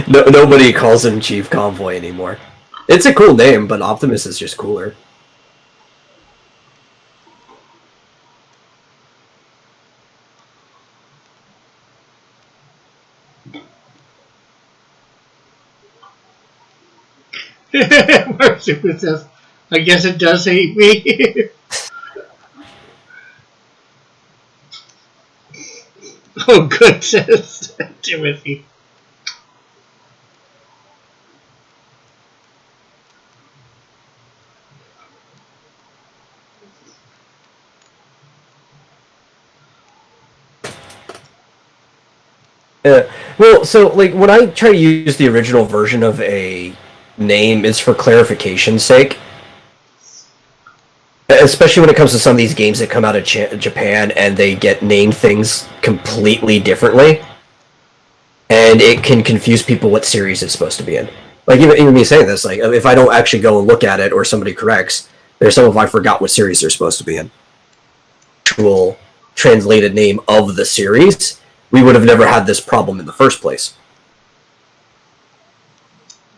nobody calls him Chief Convoy anymore. It's a cool name, but Optimus is just cooler. Marsupial says, I guess it does hate me. Oh, good, says Timothy. Well, so, like, when I try to use the original version of a name, it's for clarification's sake. Especially when it comes to some of these games that come out of Japan and they get named things completely differently. And it can confuse people what series it's supposed to be in. Like, even me saying this, like, if I don't actually go and look at it or somebody corrects, there's some of I forgot what series they're supposed to be in. Actual translated name of the series, we would have never had this problem in the first place.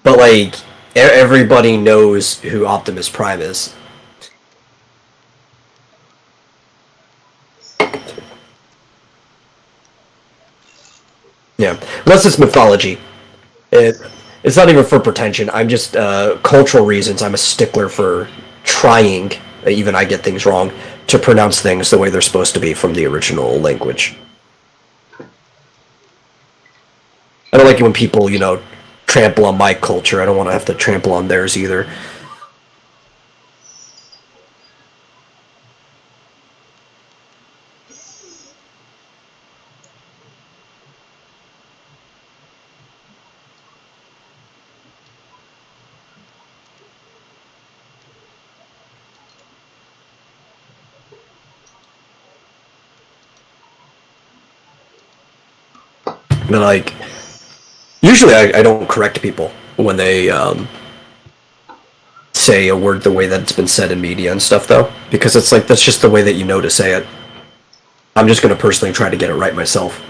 But, like, everybody knows who Optimus Prime is. Yeah, unless it's mythology. It's not even for pretension. I'm just, cultural reasons, I'm a stickler for trying, even I get things wrong, to pronounce things the way they're supposed to be from the original language. I don't like it when people, trample on my culture. I don't want to have to trample on theirs either. But, like, usually I don't correct people when they say a word the way that it's been said in media and stuff, though, because it's like, that's just the way that you know to say it. I'm just going to personally try to get it right myself.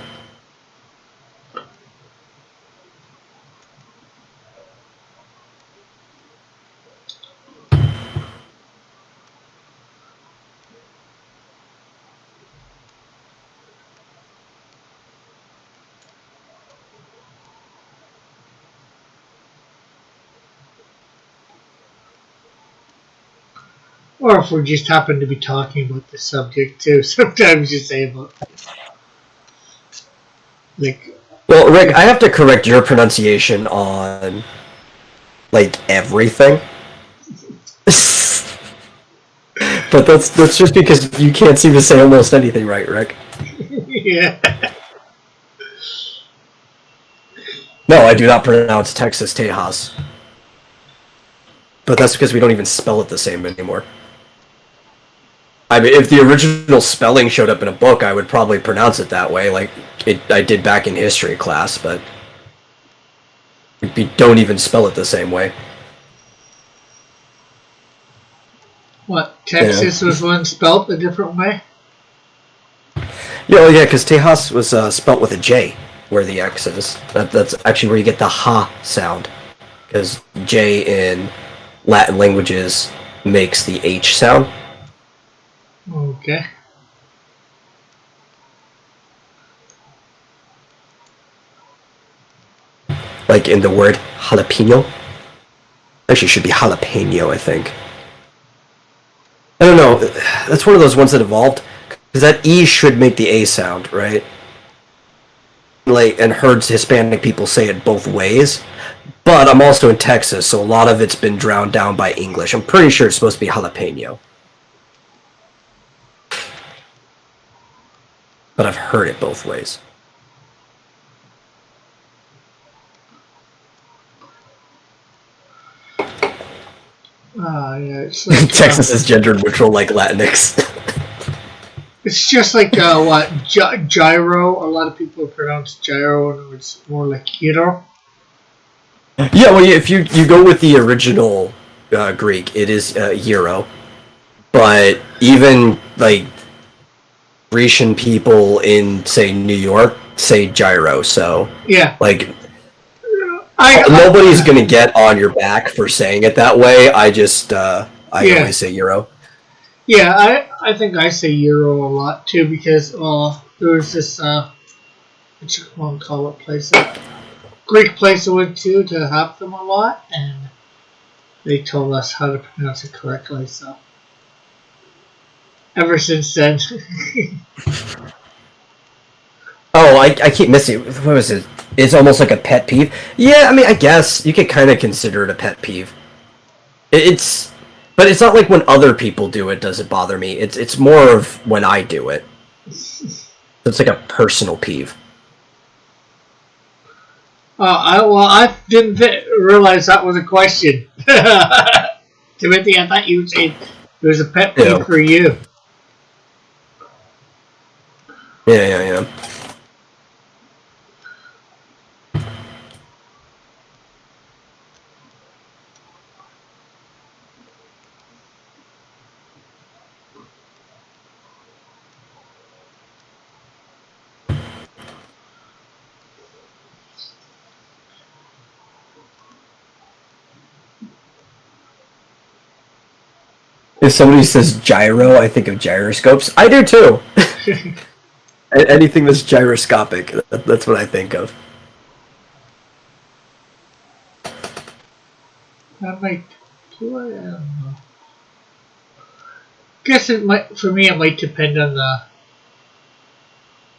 Or if we just happen to be talking about the subject too. Sometimes you say about like. Well, Rick, I have to correct your pronunciation on, like, everything. But that's just because you can't seem to say almost anything right, Rick. Yeah. No, I do not pronounce Texas Tejas. But that's because we don't even spell it the same anymore. I mean, if the original spelling showed up in a book, I would probably pronounce it that way, like I did back in history class, but we don't even spell it the same way. What, Texas was one spelt a different way? Yeah, because Tejas was spelt with a J, where the X is. That's actually where you get the ha sound, because J in Latin languages makes the H sound. Okay. Like in the word jalapeno. Actually, it should be jalapeno, I think. I don't know. That's one of those ones that evolved. Because that E should make the A sound, right? Like, and heard Hispanic people say it both ways. But I'm also in Texas, so a lot of it's been drowned down by English. I'm pretty sure it's supposed to be jalapeno. But I've heard it both ways. Yeah, it's like, Texas is gender neutral like Latinx. it's just like what gyro. A lot of people pronounce gyro, and it's more like gyro. Yeah, well, if you go with the original Greek, it is gyro. But even like Grecian people in say New York say gyro. So Yeah. like nobody's gonna get on your back for saying it that way. I just I always say gyro. Yeah, I think I say Euro a lot too because there was this what you want to call it place, Greek place I went to help them a lot, and they told us how to pronounce it correctly. So ever since then. Oh, I keep missing. What was it? It's almost like a pet peeve. Yeah, I mean, I guess you could kind of consider it a pet peeve. It's, but it's not like when other people do it does it bother me. It's more of when I do it. It's like a personal peeve. I didn't realize that was a question. Timothy, I thought you were saying it was a pet peeve for you. Yeah. If somebody says gyro, I think of gyroscopes. I do too. Anything that's gyroscopic, that's what I think of. I don't know. Guess it might, for me, it might depend on the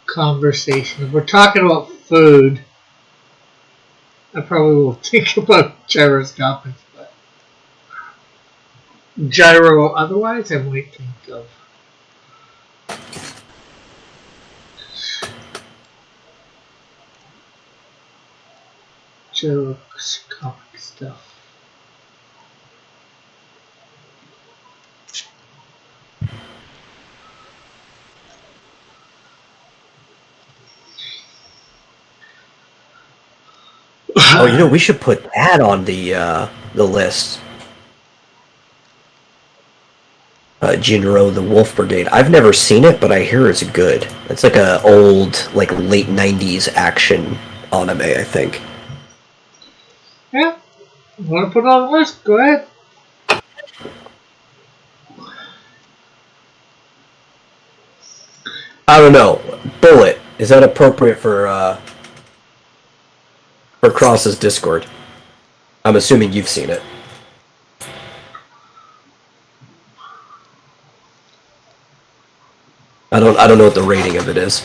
conversation. If we're talking about food, I probably will think about gyroscopics, but gyro otherwise, I might think of gyroscopic stuff. Oh, we should put that on the list. Jinro, the Wolf Brigade. I've never seen it, but I hear it's good. It's like a old, like late '90s action anime, I think. Yeah, you want to put it on the list? Go ahead. I don't know. Bullet, is that appropriate for Cross's Discord? I'm assuming you've seen it. I don't know what the rating of it is.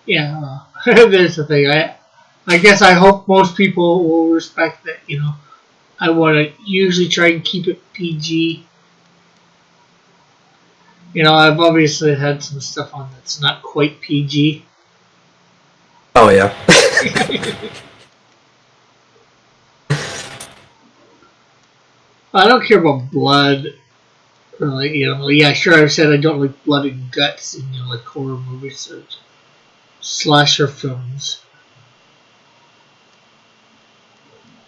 Yeah, there's the thing. I guess I hope most people will respect that. I want to usually try and keep it PG. I've obviously had some stuff on that's not quite PG. Oh yeah. I don't care about blood. Really, yeah, sure. I've said I don't like blood and guts in like horror movies or slasher films,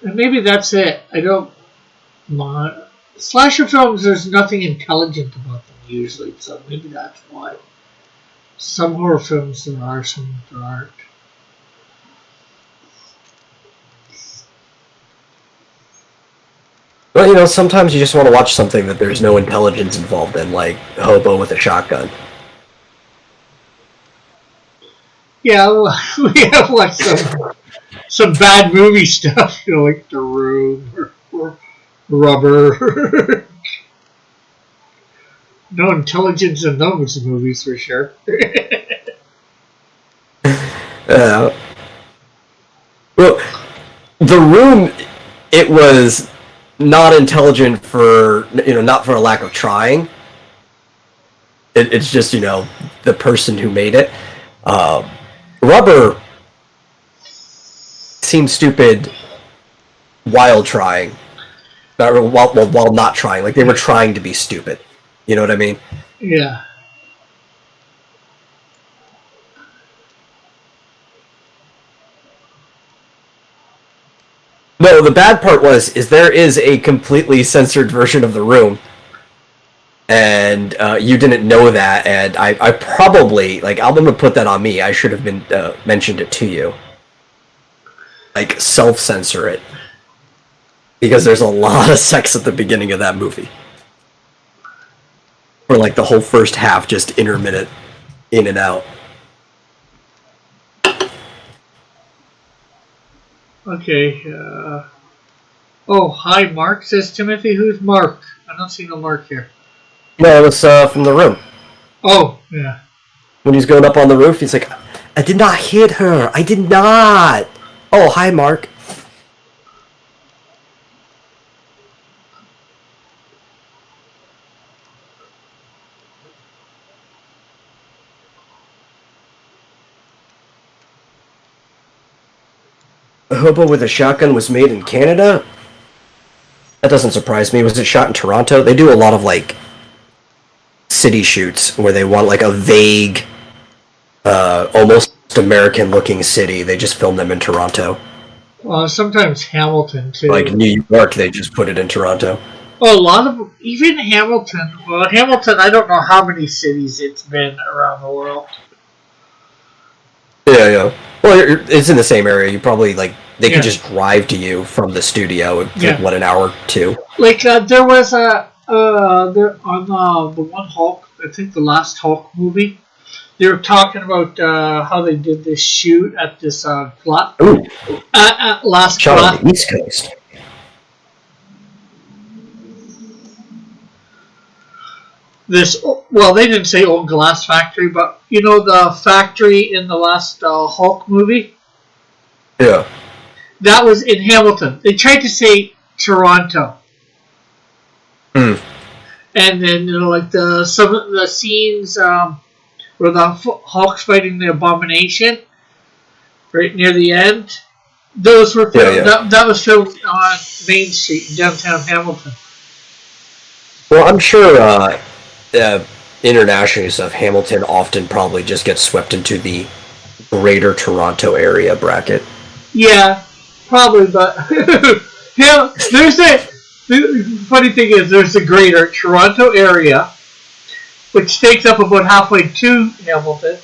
and maybe that's it. I don't mind slasher films. There's nothing intelligent about them usually, so maybe that's why. Some horror films there are, some there aren't. Well, you know, sometimes you just want to watch something that there's no intelligence involved in, like Hobo with a Shotgun. Yeah, we have watched some bad movie stuff, you know, like The Room or Rubber. No intelligence in those movies for sure. Well, The Room, it was not intelligent for, you know, not for a lack of trying. It's just, you know, the person who made it. Rubber seemed stupid while trying. While not trying. Like, they were trying to be stupid. You know what I mean? Yeah. No, the bad part is there is a completely censored version of The Room. And you didn't know that, and I probably, like, I'm gonna put that on me. I should have been mentioned it to you. Like, self-censor it. Because there's a lot of sex at the beginning of that movie. For, like, the whole first half, just intermittent, in and out. Okay. Oh, hi, Mark, says Timothy. Who's Mark? I don't see no Mark here. No, it was from The Room. Oh, yeah. When he's going up on the roof, he's like, I did not hit her. I did not. Oh, hi, Mark. A Hobo with a Shotgun was made in Canada? That doesn't surprise me. Was it shot in Toronto? They do a lot of, like, city shoots where they want, like, a vague, almost American-looking city. They just film them in Toronto. Sometimes Hamilton, too. Like New York, they just put it in Toronto. Oh, a lot of... Even Hamilton. Well, Hamilton, I don't know how many cities it's been around the world. Yeah, yeah. Well, it's in the same area. You probably, like, they could just drive to you from the studio. It'd take, what, an hour or two? Like, there was a... there on the one Hulk, I think the last Hulk movie, they were talking about how they did this shoot at this last shot on the East Coast. This, well, they didn't say old glass factory, but you know the factory in the last Hulk movie? Yeah. That was in Hamilton. They tried to say Toronto. Hmm. And then, you know, like some of the scenes where the Hulk's fighting the Abomination, right near the end, those were filmed, that was filmed on Main Street in downtown Hamilton. Well, I'm sure internationally stuff, Hamilton often probably just gets swept into the Greater Toronto Area bracket. Yeah, probably, but yeah, the funny thing is there's the Greater Toronto Area, which takes up about halfway to Hamilton,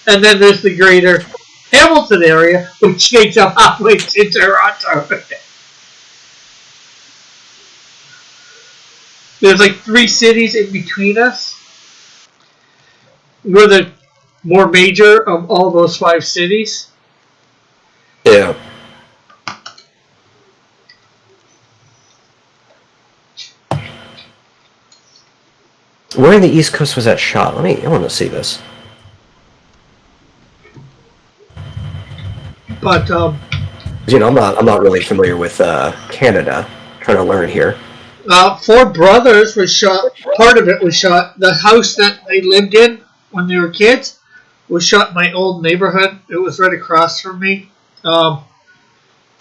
and then there's the Greater Hamilton area, which takes up halfway to Toronto. There's like 3 cities in between us. We're the more major of all those 5 cities. Yeah. Where in the East Coast was that shot? I want to see this. But you know, I'm not really familiar with Canada. I'm trying to learn here. 4 Brothers was shot. Part of it was shot. The house that they lived in when they were kids was shot in my old neighborhood. It was right across from me.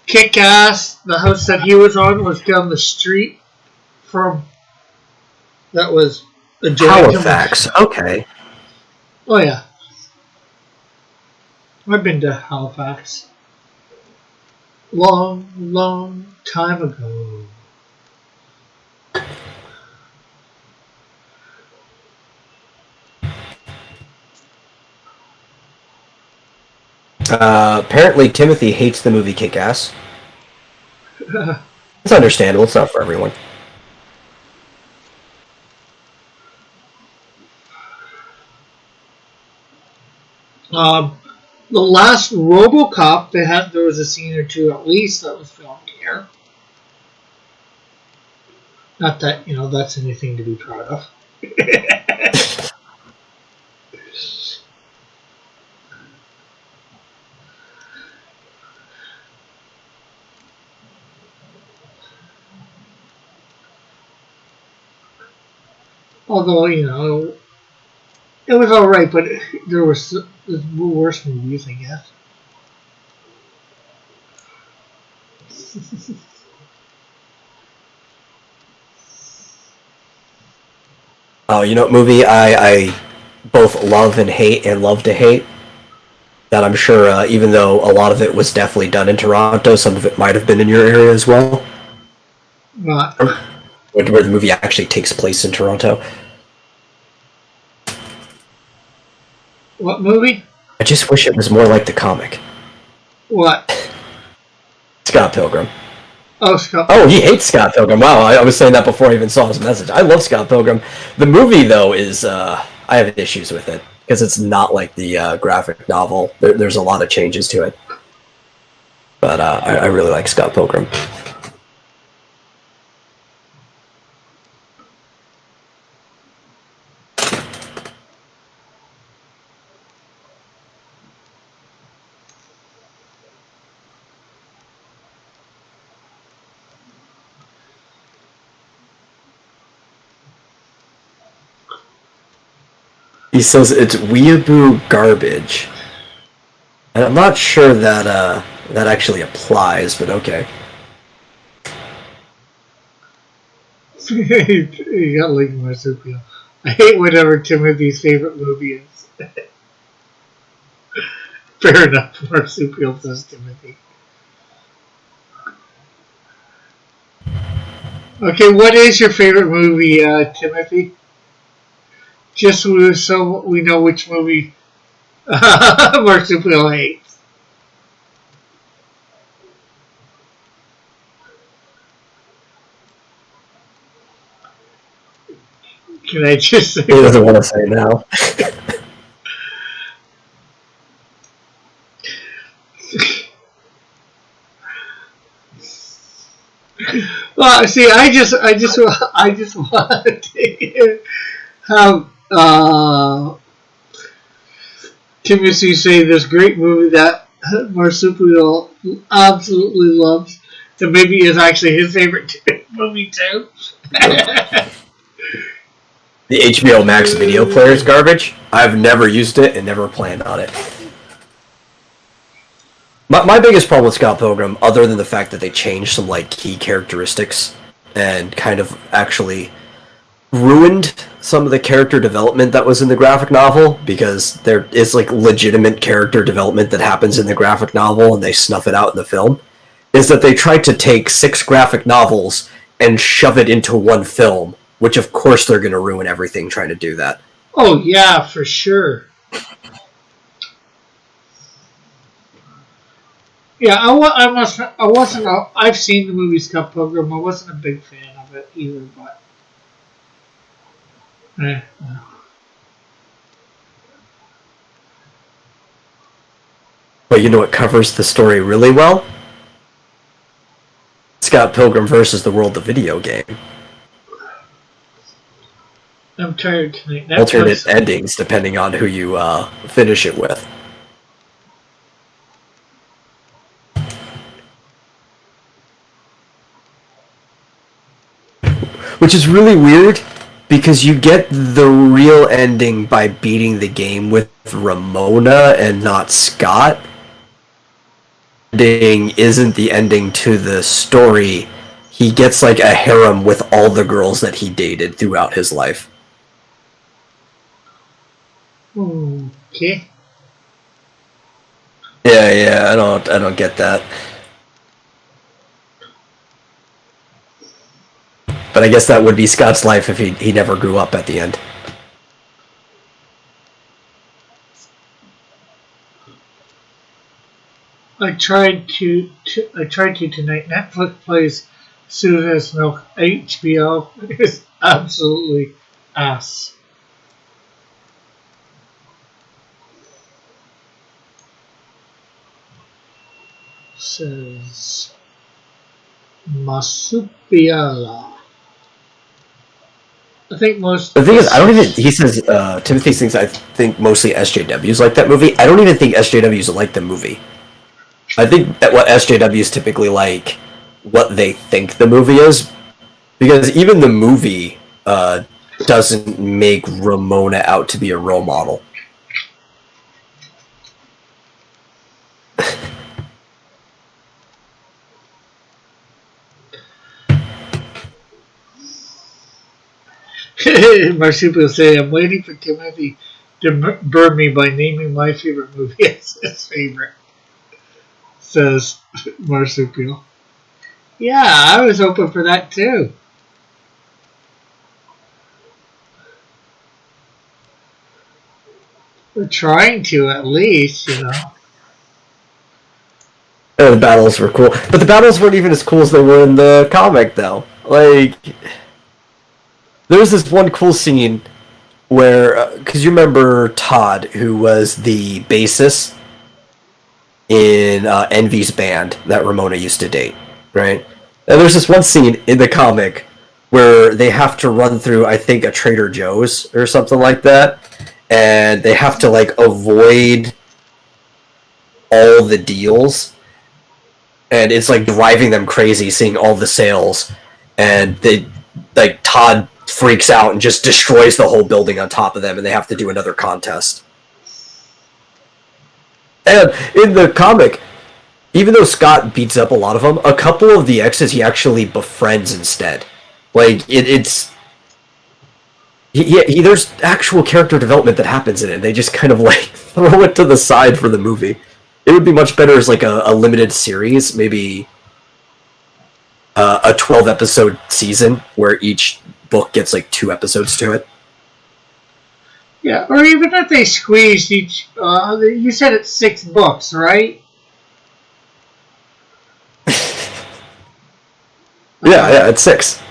Kick-Ass, the house that he was on, was down the street from. That was Halifax. Okay. Oh yeah, I've been to Halifax. Long, long time ago. Apparently Timothy hates the movie Kick-Ass. It's understandable. It's not for everyone. Um, the last RoboCop, there was a scene or two at least that was filmed here. Not that that's anything to be proud of. Although it was all right, but there was worse movies, I guess. Oh, you know what movie I both love and hate and love to hate? That I'm sure, even though a lot of it was definitely done in Toronto, some of it might have been in your area as well. What? Where the movie actually takes place in Toronto. What movie? I just wish it was more like the comic. What? Scott Pilgrim. Oh, Scott. Oh, he hates Scott Pilgrim. Wow, I was saying that before I even saw his message. I love Scott Pilgrim. The movie, though, is I have issues with it because it's not like the graphic novel. There's a lot of changes to it, but I really like Scott Pilgrim. He says it's weeaboo garbage. And I'm not sure that that actually applies, but okay. You got like marsupial. I hate whatever Timothy's favorite movie is. Fair enough, marsupial says Timothy. Okay, what is your favorite movie, Timothy? Just so we know which movie marsupial hates. Can I just say? He doesn't want to say now. Well, see, I just want to have Timothy say this great movie that Marsupial absolutely loves. That maybe is actually his favorite movie too. The HBO Max video player is garbage. I've never used it and never planned on it. My biggest problem with Scott Pilgrim, other than the fact that they changed some like key characteristics and kind of actually ruined some of the character development that was in the graphic novel, because there is like legitimate character development that happens in the graphic novel and they snuff it out in the film, is that they tried to take 6 graphic novels and shove it into one film, which of course they're going to ruin everything trying to do that. Oh yeah, for sure. Yeah, I wasn't. I've seen the movie Scott Pilgrim. I wasn't a big fan of it either, but. But you know what covers the story really well? Scott Pilgrim versus the World, the video game. I'm tired tonight. Netflix. Alternate endings depending on who you finish it with. Which is really weird, because you get the real ending by beating the game with Ramona and not Scott. Ending isn't the ending to the story. He gets like a harem with all the girls that he dated throughout his life. Okay. Yeah, I don't get that. But I guess that would be Scott's life if he never grew up at the end. I tried to tonight. Netflix plays Susan's Milk. HBO is absolutely ass. says Marsupiala. I think most. The thing is, I don't even. He says Timothy thinks I think mostly SJWs like that movie. I don't even think SJWs like the movie. I think that what SJWs typically like, what they think the movie is, because even the movie doesn't make Ramona out to be a role model. Marsupial say, I'm waiting for Timothy to burn me by naming my favorite movie as his favorite. Says Marsupial. Yeah, I was hoping for that too. We're trying to, at least, you know. The battles were cool, but the battles weren't even as cool as they were in the comic, though. Like, there was this one cool scene where, because you remember Todd, who was the bassist in Envy's band that Ramona used to date, right? And there's this one scene in the comic where they have to run through, I think, a Trader Joe's or something like that, and they have to, like, avoid all the deals, and it's, like, driving them crazy seeing all the sales, and they, like, Todd freaks out and just destroys the whole building on top of them, and they have to do another contest. And in the comic, even though Scott beats up a lot of them, a couple of the exes he actually befriends instead. Like, there's actual character development that happens in it. They just kind of, like, throw it to the side for the movie. It would be much better as, like, a limited series, maybe a 12-episode season where each book gets, like, 2 episodes to it. Yeah, or even if they squeezed each... you said it's 6 books, right? Yeah, it's 6.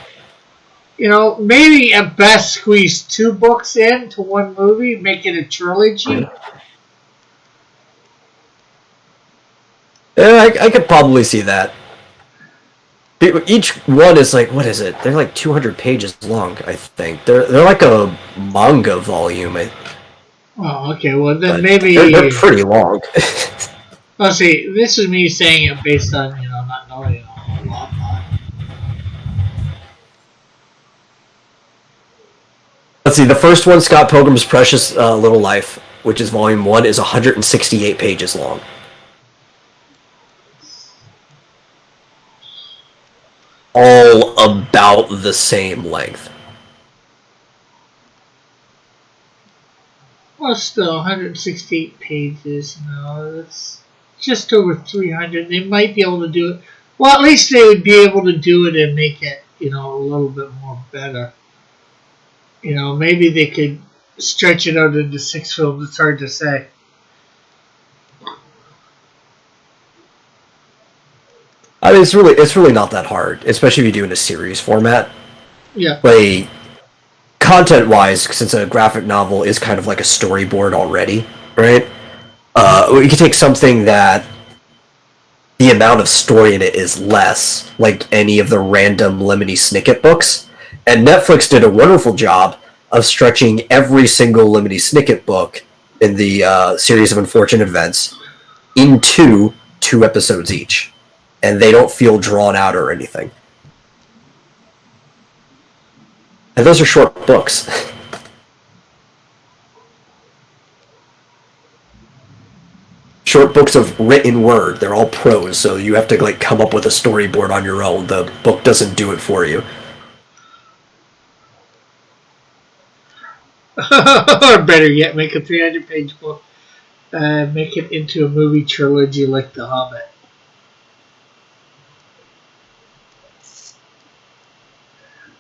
You know, maybe at best squeeze 2 books into one movie, make it a trilogy. Yeah, I could probably see that. Each one is like, what is it? They're like 200 pages long, I think. They're like a manga volume. Oh, okay. Well, then maybe they're pretty long. Let's see. This is me saying it based on not knowing a lot. Let's see. The first one, Scott Pilgrim's Precious Little Life, which is volume 1, is 168 pages long. All about the same length. Well, still, 168 pages. That's just over 300. They might be able to do it. Well, at least they would be able to do it and make it, a little bit more better. Maybe they could stretch it out into 6 films. It's hard to say. I mean, it's really not that hard, especially if you do it in a series format. Yeah. Like, content-wise, since a graphic novel is kind of like a storyboard already, right? You can take something that the amount of story in it is less, like any of the random Lemony Snicket books, and Netflix did a wonderful job of stretching every single Lemony Snicket book in the series of unfortunate events into 2 episodes each. And they don't feel drawn out or anything. And those are short books. Short books of written word. They're all prose, so you have to come up with a storyboard on your own. The book doesn't do it for you. Or better yet, make a 300-page book. Make it into a movie trilogy like The Hobbit.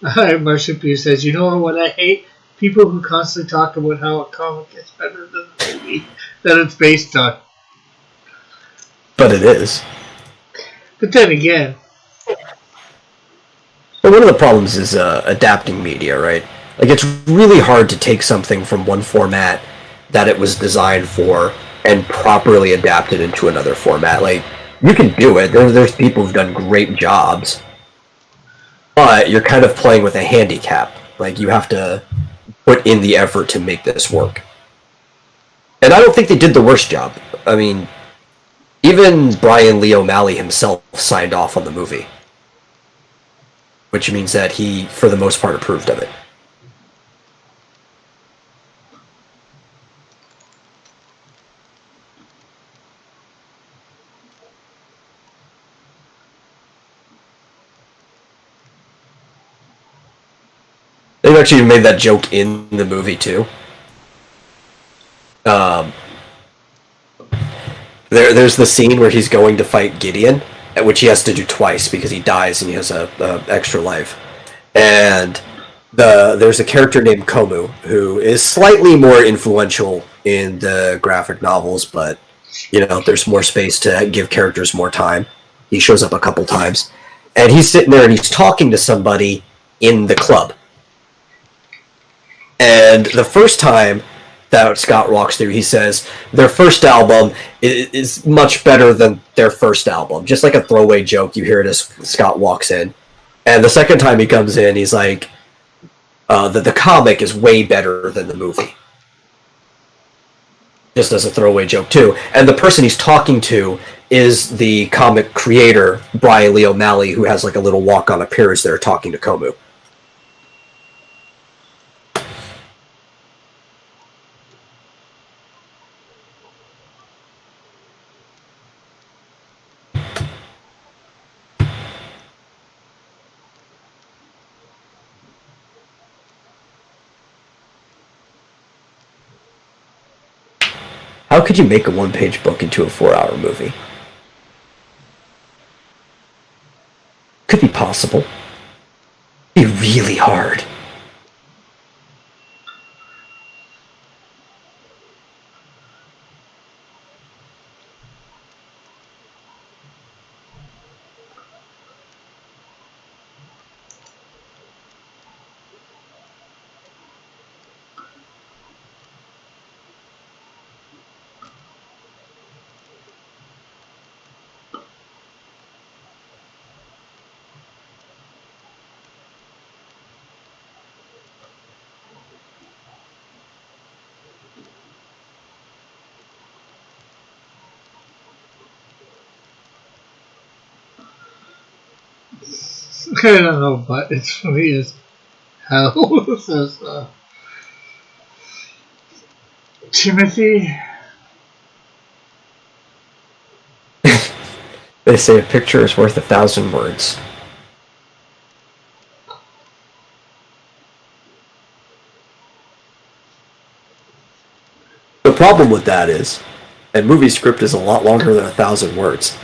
Marsupial says, you know what I hate? People who constantly talk about how a comic is better than the movie that it's based on. But it is. But then again... Well, one of the problems is adapting media, right? Like, it's really hard to take something from one format that it was designed for and properly adapt it into another format. Like, you can do it. There's people who've done great jobs, but you're kind of playing with a handicap. Like, you have to put in the effort to make this work. And I don't think they did the worst job. I mean, even Brian Lee O'Malley himself signed off on the movie, which means that he, for the most part, approved of it. They've actually made that joke in the movie too. Um, there's the scene where he's going to fight Gideon, which he has to do twice because he dies and he has a extra life. And there's a character named Komu who is slightly more influential in the graphic novels, but there's more space to give characters more time. He shows up a couple times, and he's sitting there and he's talking to somebody in the club. And the first time that Scott walks through, he says their first album is much better than their first album. Just like a throwaway joke, you hear it as Scott walks in. And the second time he comes in, he's like, the comic is way better than the movie. Just as a throwaway joke, too. And the person he's talking to is the comic creator, Brian Lee O'Malley, who has like a little walk-on appearance there talking to Komu. How could you make a one-page book into a 4-hour movie? Could be possible. It'd be really hard. I don't know, but it's funny as hell. Says Timothy. They say a picture is worth 1,000 words. The problem with that is, a movie script is a lot longer than 1,000 words.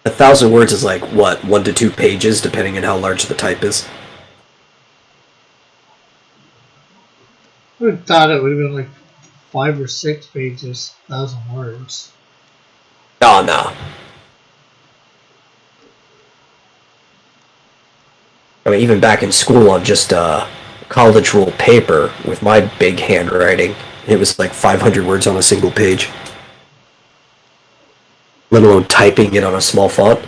1,000 words is like, what, 1 to 2 pages, depending on how large the type is? I would have thought it would have been like 5 or 6 pages, 1,000 words. Oh, no. I mean, even back in school on just college rule paper with my big handwriting, it was like 500 words on a single page. Let alone typing it on a small font.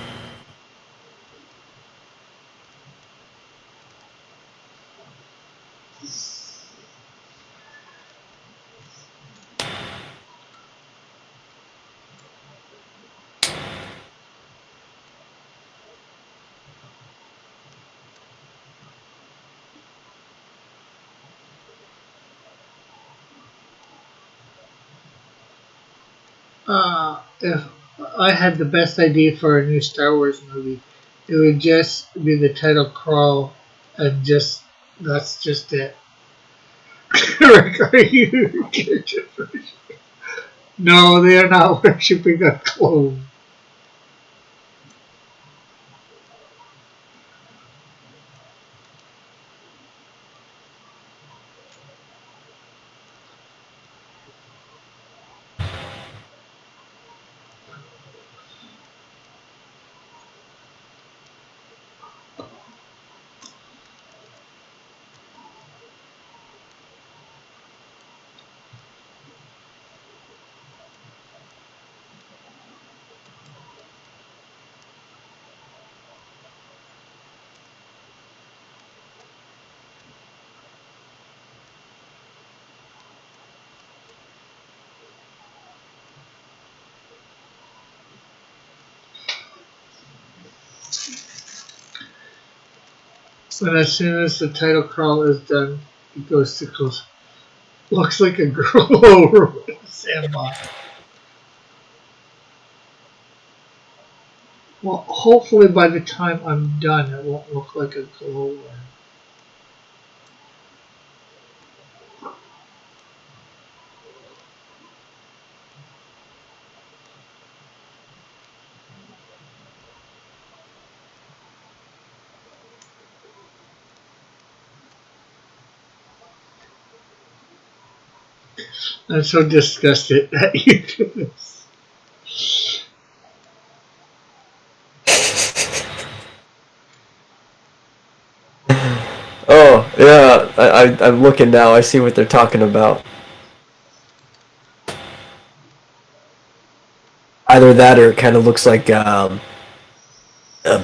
If I had the best idea for a new Star Wars movie, it would just be the title Crawl, and that's just it. Rick, are you No, they are not worshipping a clone. And as soon as the title crawl is done, it goes to close. Looks like a girl over with a sandbox. Well, hopefully by the time I'm done, it won't look like a glowworm. I'm so disgusted that you do this. Oh, yeah, I'm looking now. I see what they're talking about. Either that or it kind of looks like a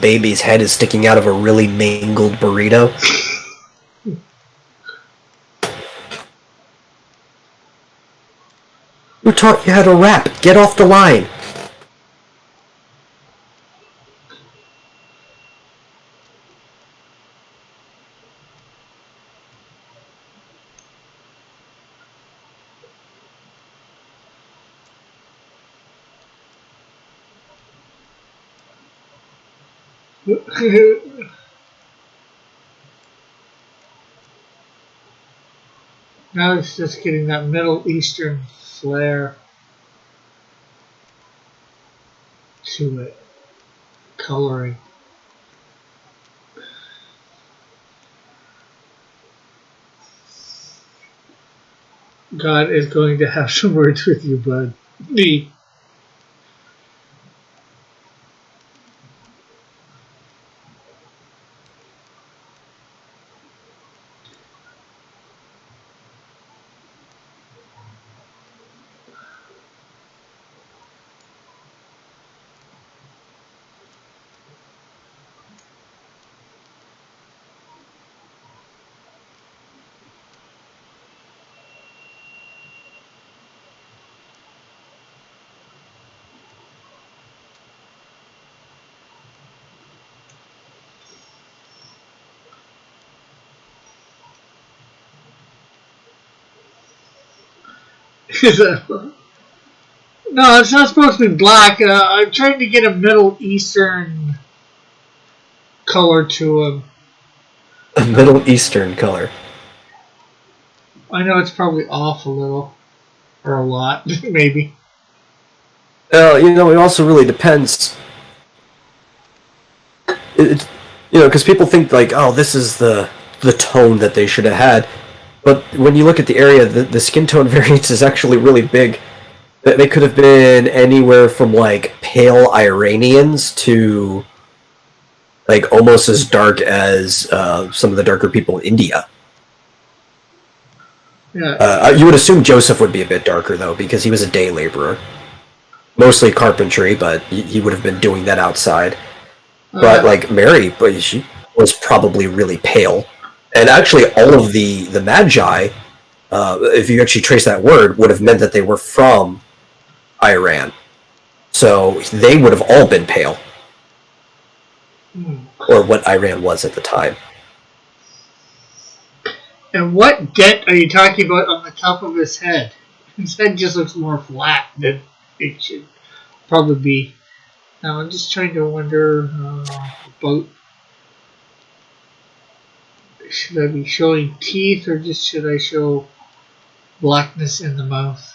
baby's head is sticking out of a really mangled burrito. Who taught you how to rap? Get off the line! Now it's just getting that Middle Eastern flair to it. Coloring. God is going to have some words with you, bud. Me. No, it's not supposed to be black. I'm trying to get a Middle Eastern color to him. A Middle Eastern color. I know it's probably off a little. Or a lot, maybe. It also really depends. Because people think like, oh, this is the tone that they should have had. But when you look at the area, the skin tone variance is actually really big. They could have been anywhere from like pale Iranians to like almost as dark as some of the darker people in India. Yeah. You would assume Joseph would be a bit darker though, because he was a day laborer, mostly carpentry, but he would have been doing that outside. But like Mary, but she was probably really pale, and actually all of the Magi, if you actually trace that word, would have meant that they were from Iran, so they would have all been pale, or what Iran was at the time. And what dent are you talking about on the top of his head? His head just looks more flat than it should probably be. Now I'm just trying to wonder about, should I be showing teeth or just should I show blackness in the mouth?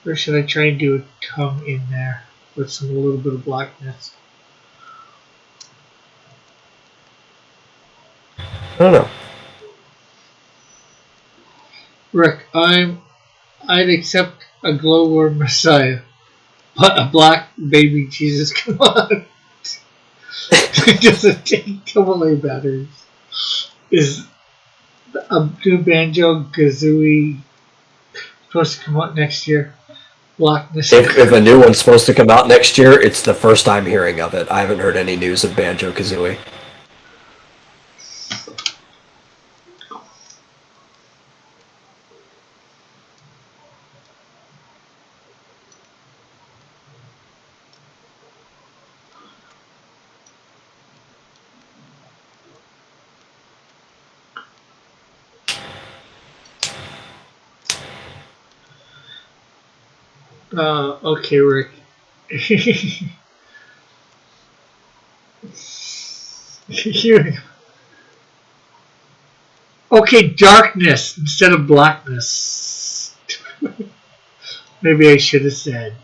Or should I try and do a tongue in there with a little bit of blackness? I don't know. Rick, I'd accept a glowworm messiah, but a black baby Jesus, come on. It doesn't take AA batteries. Is a new Banjo Kazooie supposed to come out next year? Blackness. If a new one's supposed to come out next year, it's the first time hearing of it. I haven't heard any news of Banjo Kazooie. Okay, Rick. You- okay, darkness instead of blackness. Maybe I should have said.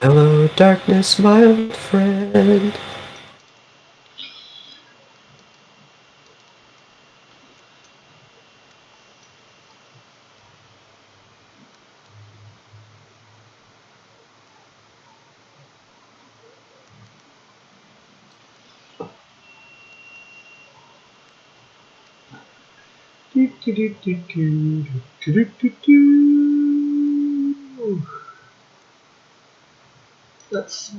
Hello, darkness, my old friend. Let's.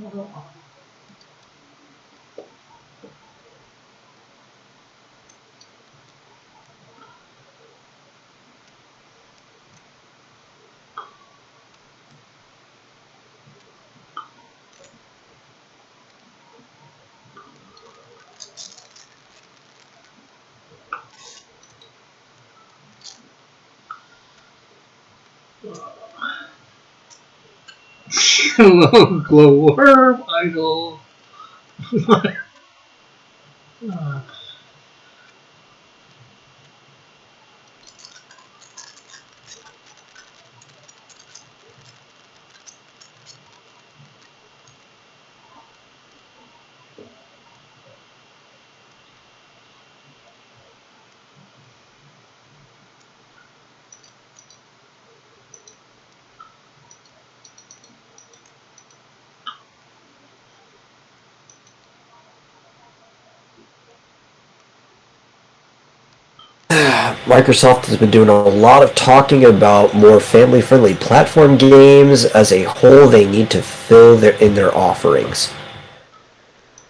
Hello, glowworm idol. Microsoft has been doing a lot of talking about more family-friendly platform games. As a whole, they need to fill their offerings.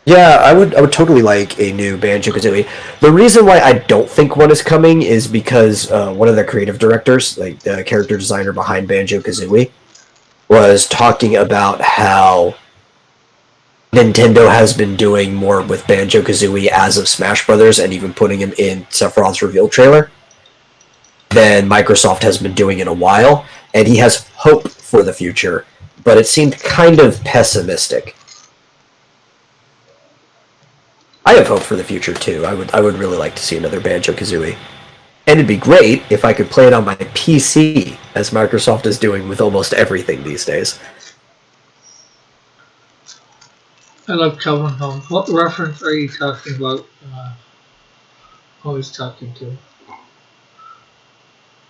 Yeah, I would totally like a new Banjo-Kazooie. The reason why I don't think one is coming is because one of the creative directors, like the character designer behind Banjo-Kazooie, was talking about how Nintendo has been doing more with Banjo-Kazooie as of Smash Brothers, and even putting him in Sephiroth's reveal trailer, than Microsoft has been doing in a while, and he has hope for the future, but it seemed kind of pessimistic. I have hope for the future too. I would really like to see another Banjo-Kazooie. And it'd be great if I could play it on my PC, as Microsoft is doing with almost everything these days. I love Calvin Holmes. What reference are you talking about? Who he's talking to?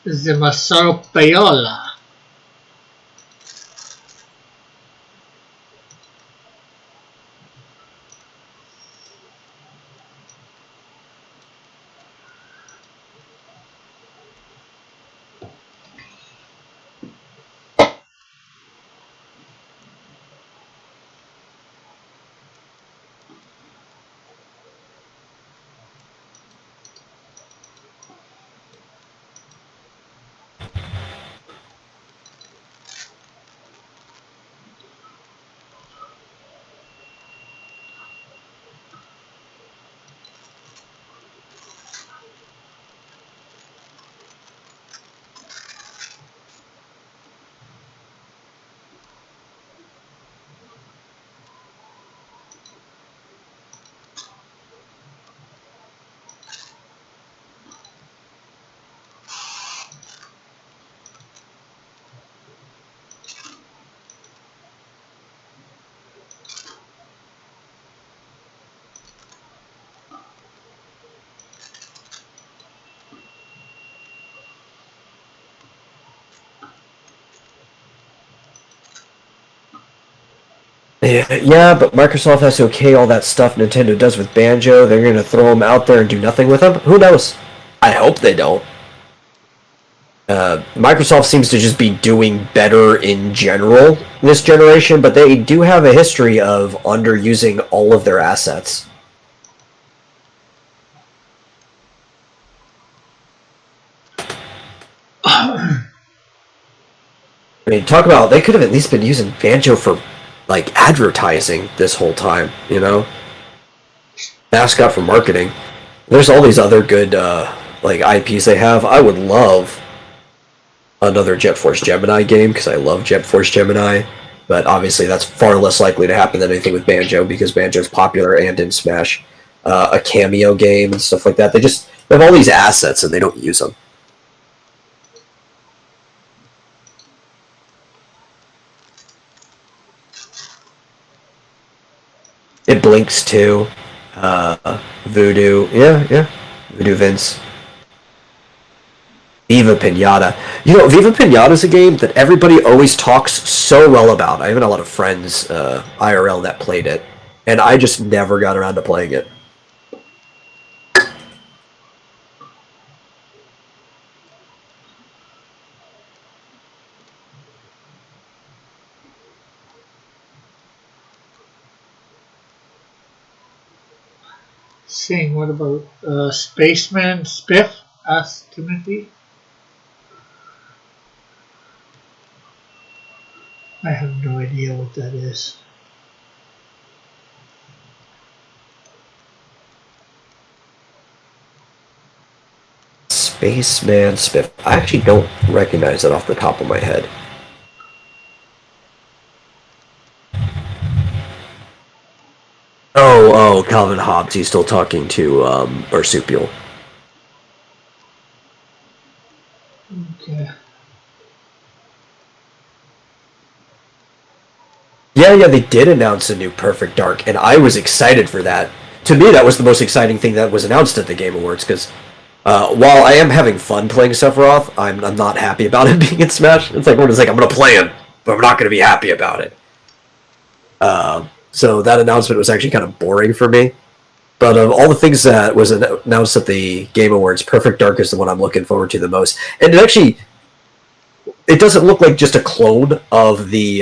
Is the Masaru Payola? Yeah, but Microsoft has to okay all that stuff Nintendo does with Banjo. They're going to throw them out there and do nothing with them? Who knows? I hope they don't. Microsoft seems to just be doing better in general this generation, but they do have a history of underusing all of their assets. I mean, talk about, they could have at least been using Banjo for, like, advertising this whole time, you know? Mascot for marketing. There's all these other good, like, IPs they have. I would love another Jet Force Gemini game because I love Jet Force Gemini. But obviously, that's far less likely to happen than anything with Banjo because Banjo's popular and in Smash. A cameo game and stuff like that. They have all these assets and they don't use them. It blinks too. Voodoo. Yeah. Voodoo Vince. Viva Pinata. Viva Pinata is a game that everybody always talks so well about. I even had a lot of friends, IRL, that played it. And I just never got around to playing it. Saying, what about Spaceman Spiff? Asked Timothy. I have no idea what that is. Spaceman Spiff. I actually don't recognize it off the top of my head. Oh, Calvin Hobbs. He's still talking to Marsupial. Okay. Yeah, they did announce a new Perfect Dark, and I was excited for that. To me, that was the most exciting thing that was announced at the Game Awards, because while I am having fun playing Sephiroth, I'm not happy about it being in Smash. It's like, I'm going to play him, but I'm not going to be happy about it. So that announcement was actually kind of boring for me. But of all the things that was announced at the Game Awards, Perfect Dark is the one I'm looking forward to the most. And it doesn't look like just a clone of the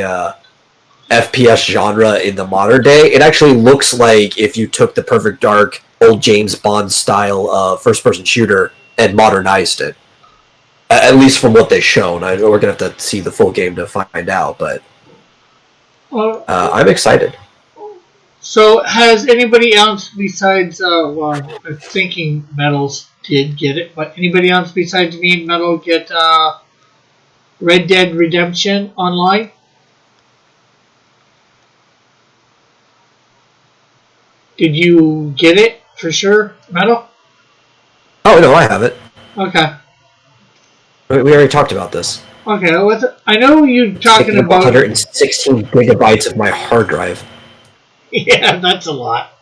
FPS genre in the modern day. It actually looks like if you took the Perfect Dark old James Bond style first-person shooter and modernized it. At least from what they've shown. We're going to have to see the full game to find out, but I'm excited. So, has anybody else besides, thinking Metals did get it, but anybody else besides me and Metal get Red Dead Redemption online? Did you get it for sure, Metal? Oh, no, I have it. Okay. We already talked about this. Okay, I know you're talking about 116 gigabytes of my hard drive. Yeah, that's a lot.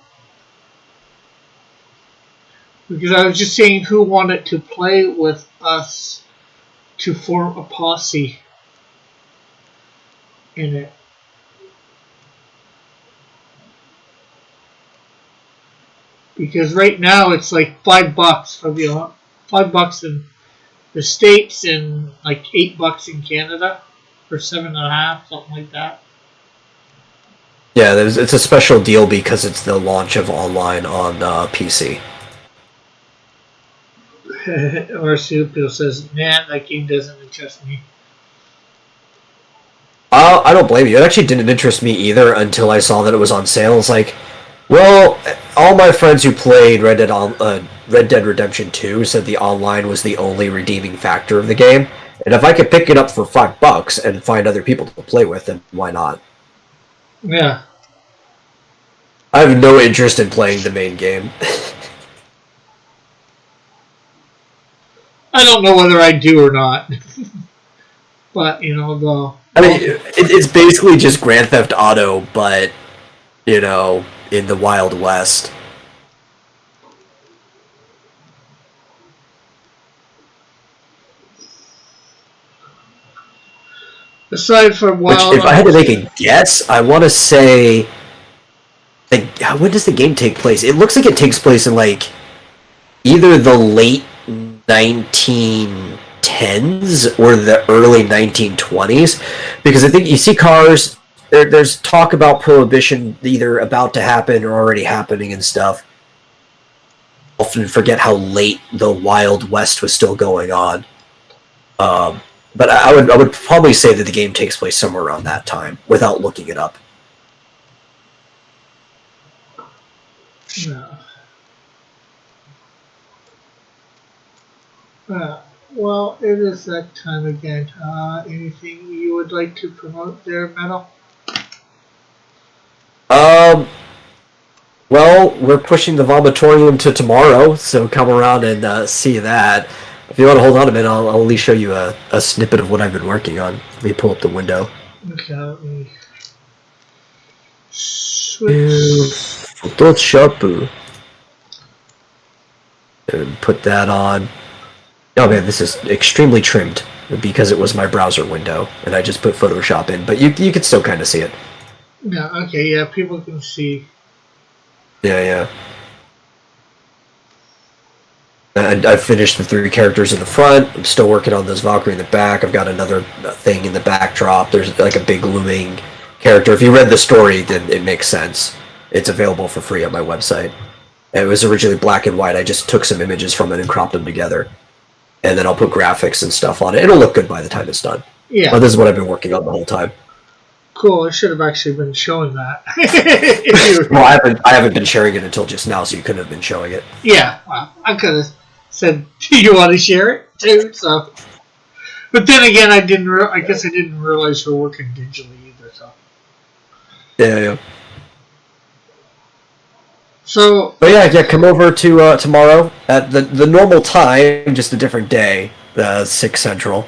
Because I was just saying who wanted to play with us to form a posse in it. Because right now it's like $5 for the $5 in the States and like $8 in Canada for 7.5, something like that. Yeah, it's a special deal because it's the launch of online on PC. Marsupial says, "Man, that game doesn't interest me." I don't blame you. It actually didn't interest me either until I saw that it was on sale. It's like, well, all my friends who played Red Dead Redemption 2 said the online was the only redeeming factor of the game. And if I could pick it up for $5 and find other people to play with, then why not? Yeah. I have no interest in playing the main game. I don't know whether I do or not. But, I mean, it's basically just Grand Theft Auto, but, in the Wild West. Aside from Wild, if I had to make a guess, I want to say, when does the game take place? It looks like it takes place in either the late 1910s or the early 1920s, because I think you see cars. There's talk about Prohibition either about to happen or already happening and stuff. Often forget how late the Wild West was still going on. But I would probably say that the game takes place somewhere around that time, without looking it up. well, it is that time again. Anything you would like to promote there, Metal? Well, we're pushing the Vomitorium to tomorrow, so come around and see that. If you want to hold on a minute, I'll at least show you a snippet of what I've been working on. Let me pull up the window. Okay, let me switch. Photoshop. And put that on. Oh man, this is extremely trimmed because it was my browser window, and I just put Photoshop in. But you can still kind of see it. Yeah, okay, yeah, people can see. Yeah. And I've finished the 3 characters in the front. I'm still working on this Valkyrie in the back. I've got another thing in the backdrop. There's like a big looming character. If you read the story, then it makes sense. It's available for free on my website. It was originally black and white. I just took some images from it and cropped them together. And then I'll put graphics and stuff on it. It'll look good by the time it's done. Yeah. But this is what I've been working on the whole time. Cool, I should have actually been showing that. Well, I haven't been sharing it until just now, so you couldn't have been showing it. Yeah, well, I could have said, "Do you want to share it too?" So, but then again, I guess I didn't realize you were working digitally either. So, Yeah. So, but yeah, come over to tomorrow at the normal time, just a different day, 6 Central,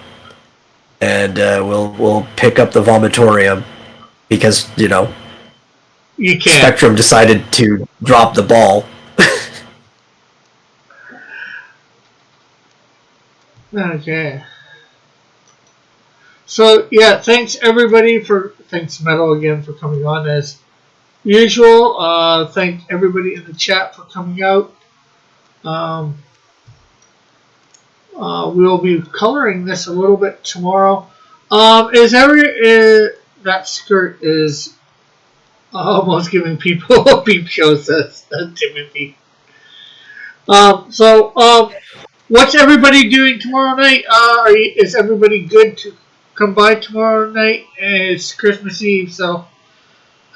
and we'll pick up the Vomitorium because you can't. Spectrum decided to drop the ball. Okay. So yeah, thanks Metal again for coming on as usual. Thank everybody in the chat for coming out. We'll be coloring this a little bit tomorrow. That skirt is almost giving people a peep show, says Timothy. What's everybody doing tomorrow night? Is everybody good to come by tomorrow night? It's Christmas Eve, so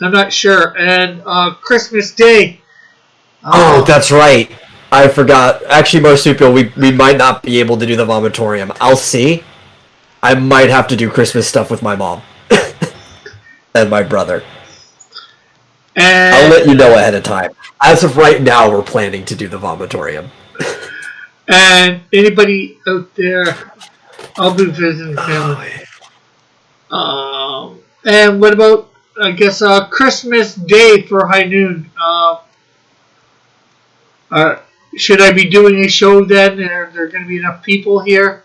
I'm not sure. And Christmas Day. Oh, that's right. I forgot. Actually, Marsupial, we might not be able to do the Vomitorium. I'll see. I might have to do Christmas stuff with my mom. And my brother. And I'll let you know ahead of time. As of right now, we're planning to do the Vomitorium. And anybody out there, I'll be visiting family. And what about, I guess, Christmas Day for High Noon? Should I be doing a show then? Are there going to be enough people here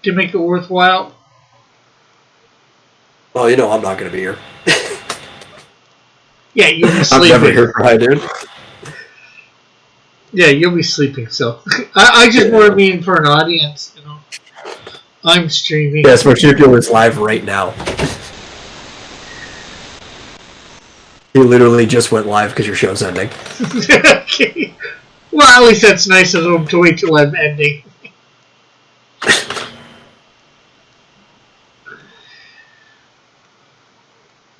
to make it worthwhile? Well, I'm not going to be here. Yeah, you'll be I'm sleeping. never here for High Noon. Yeah, you'll be sleeping, so I just want to mean for an audience, I'm streaming. Yes, Marsupial is live right now. He literally just went live because your show's ending. Okay. Well, at least that's nice of them to wait till I'm ending.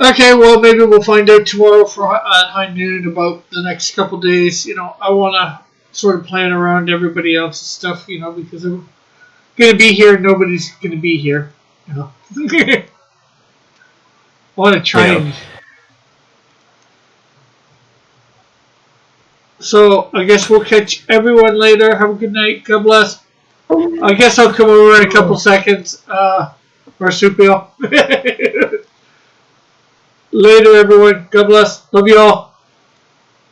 Okay, well, maybe we'll find out tomorrow at High Noon about the next couple days. I want to sort of plan around everybody else's stuff, because I'm going to be here. Nobody's going to be here, I want to try and... So, I guess we'll catch everyone later. Have a good night. God bless. I guess I'll come over in a couple seconds. Marsupial. Later, everyone. God bless. Love you all.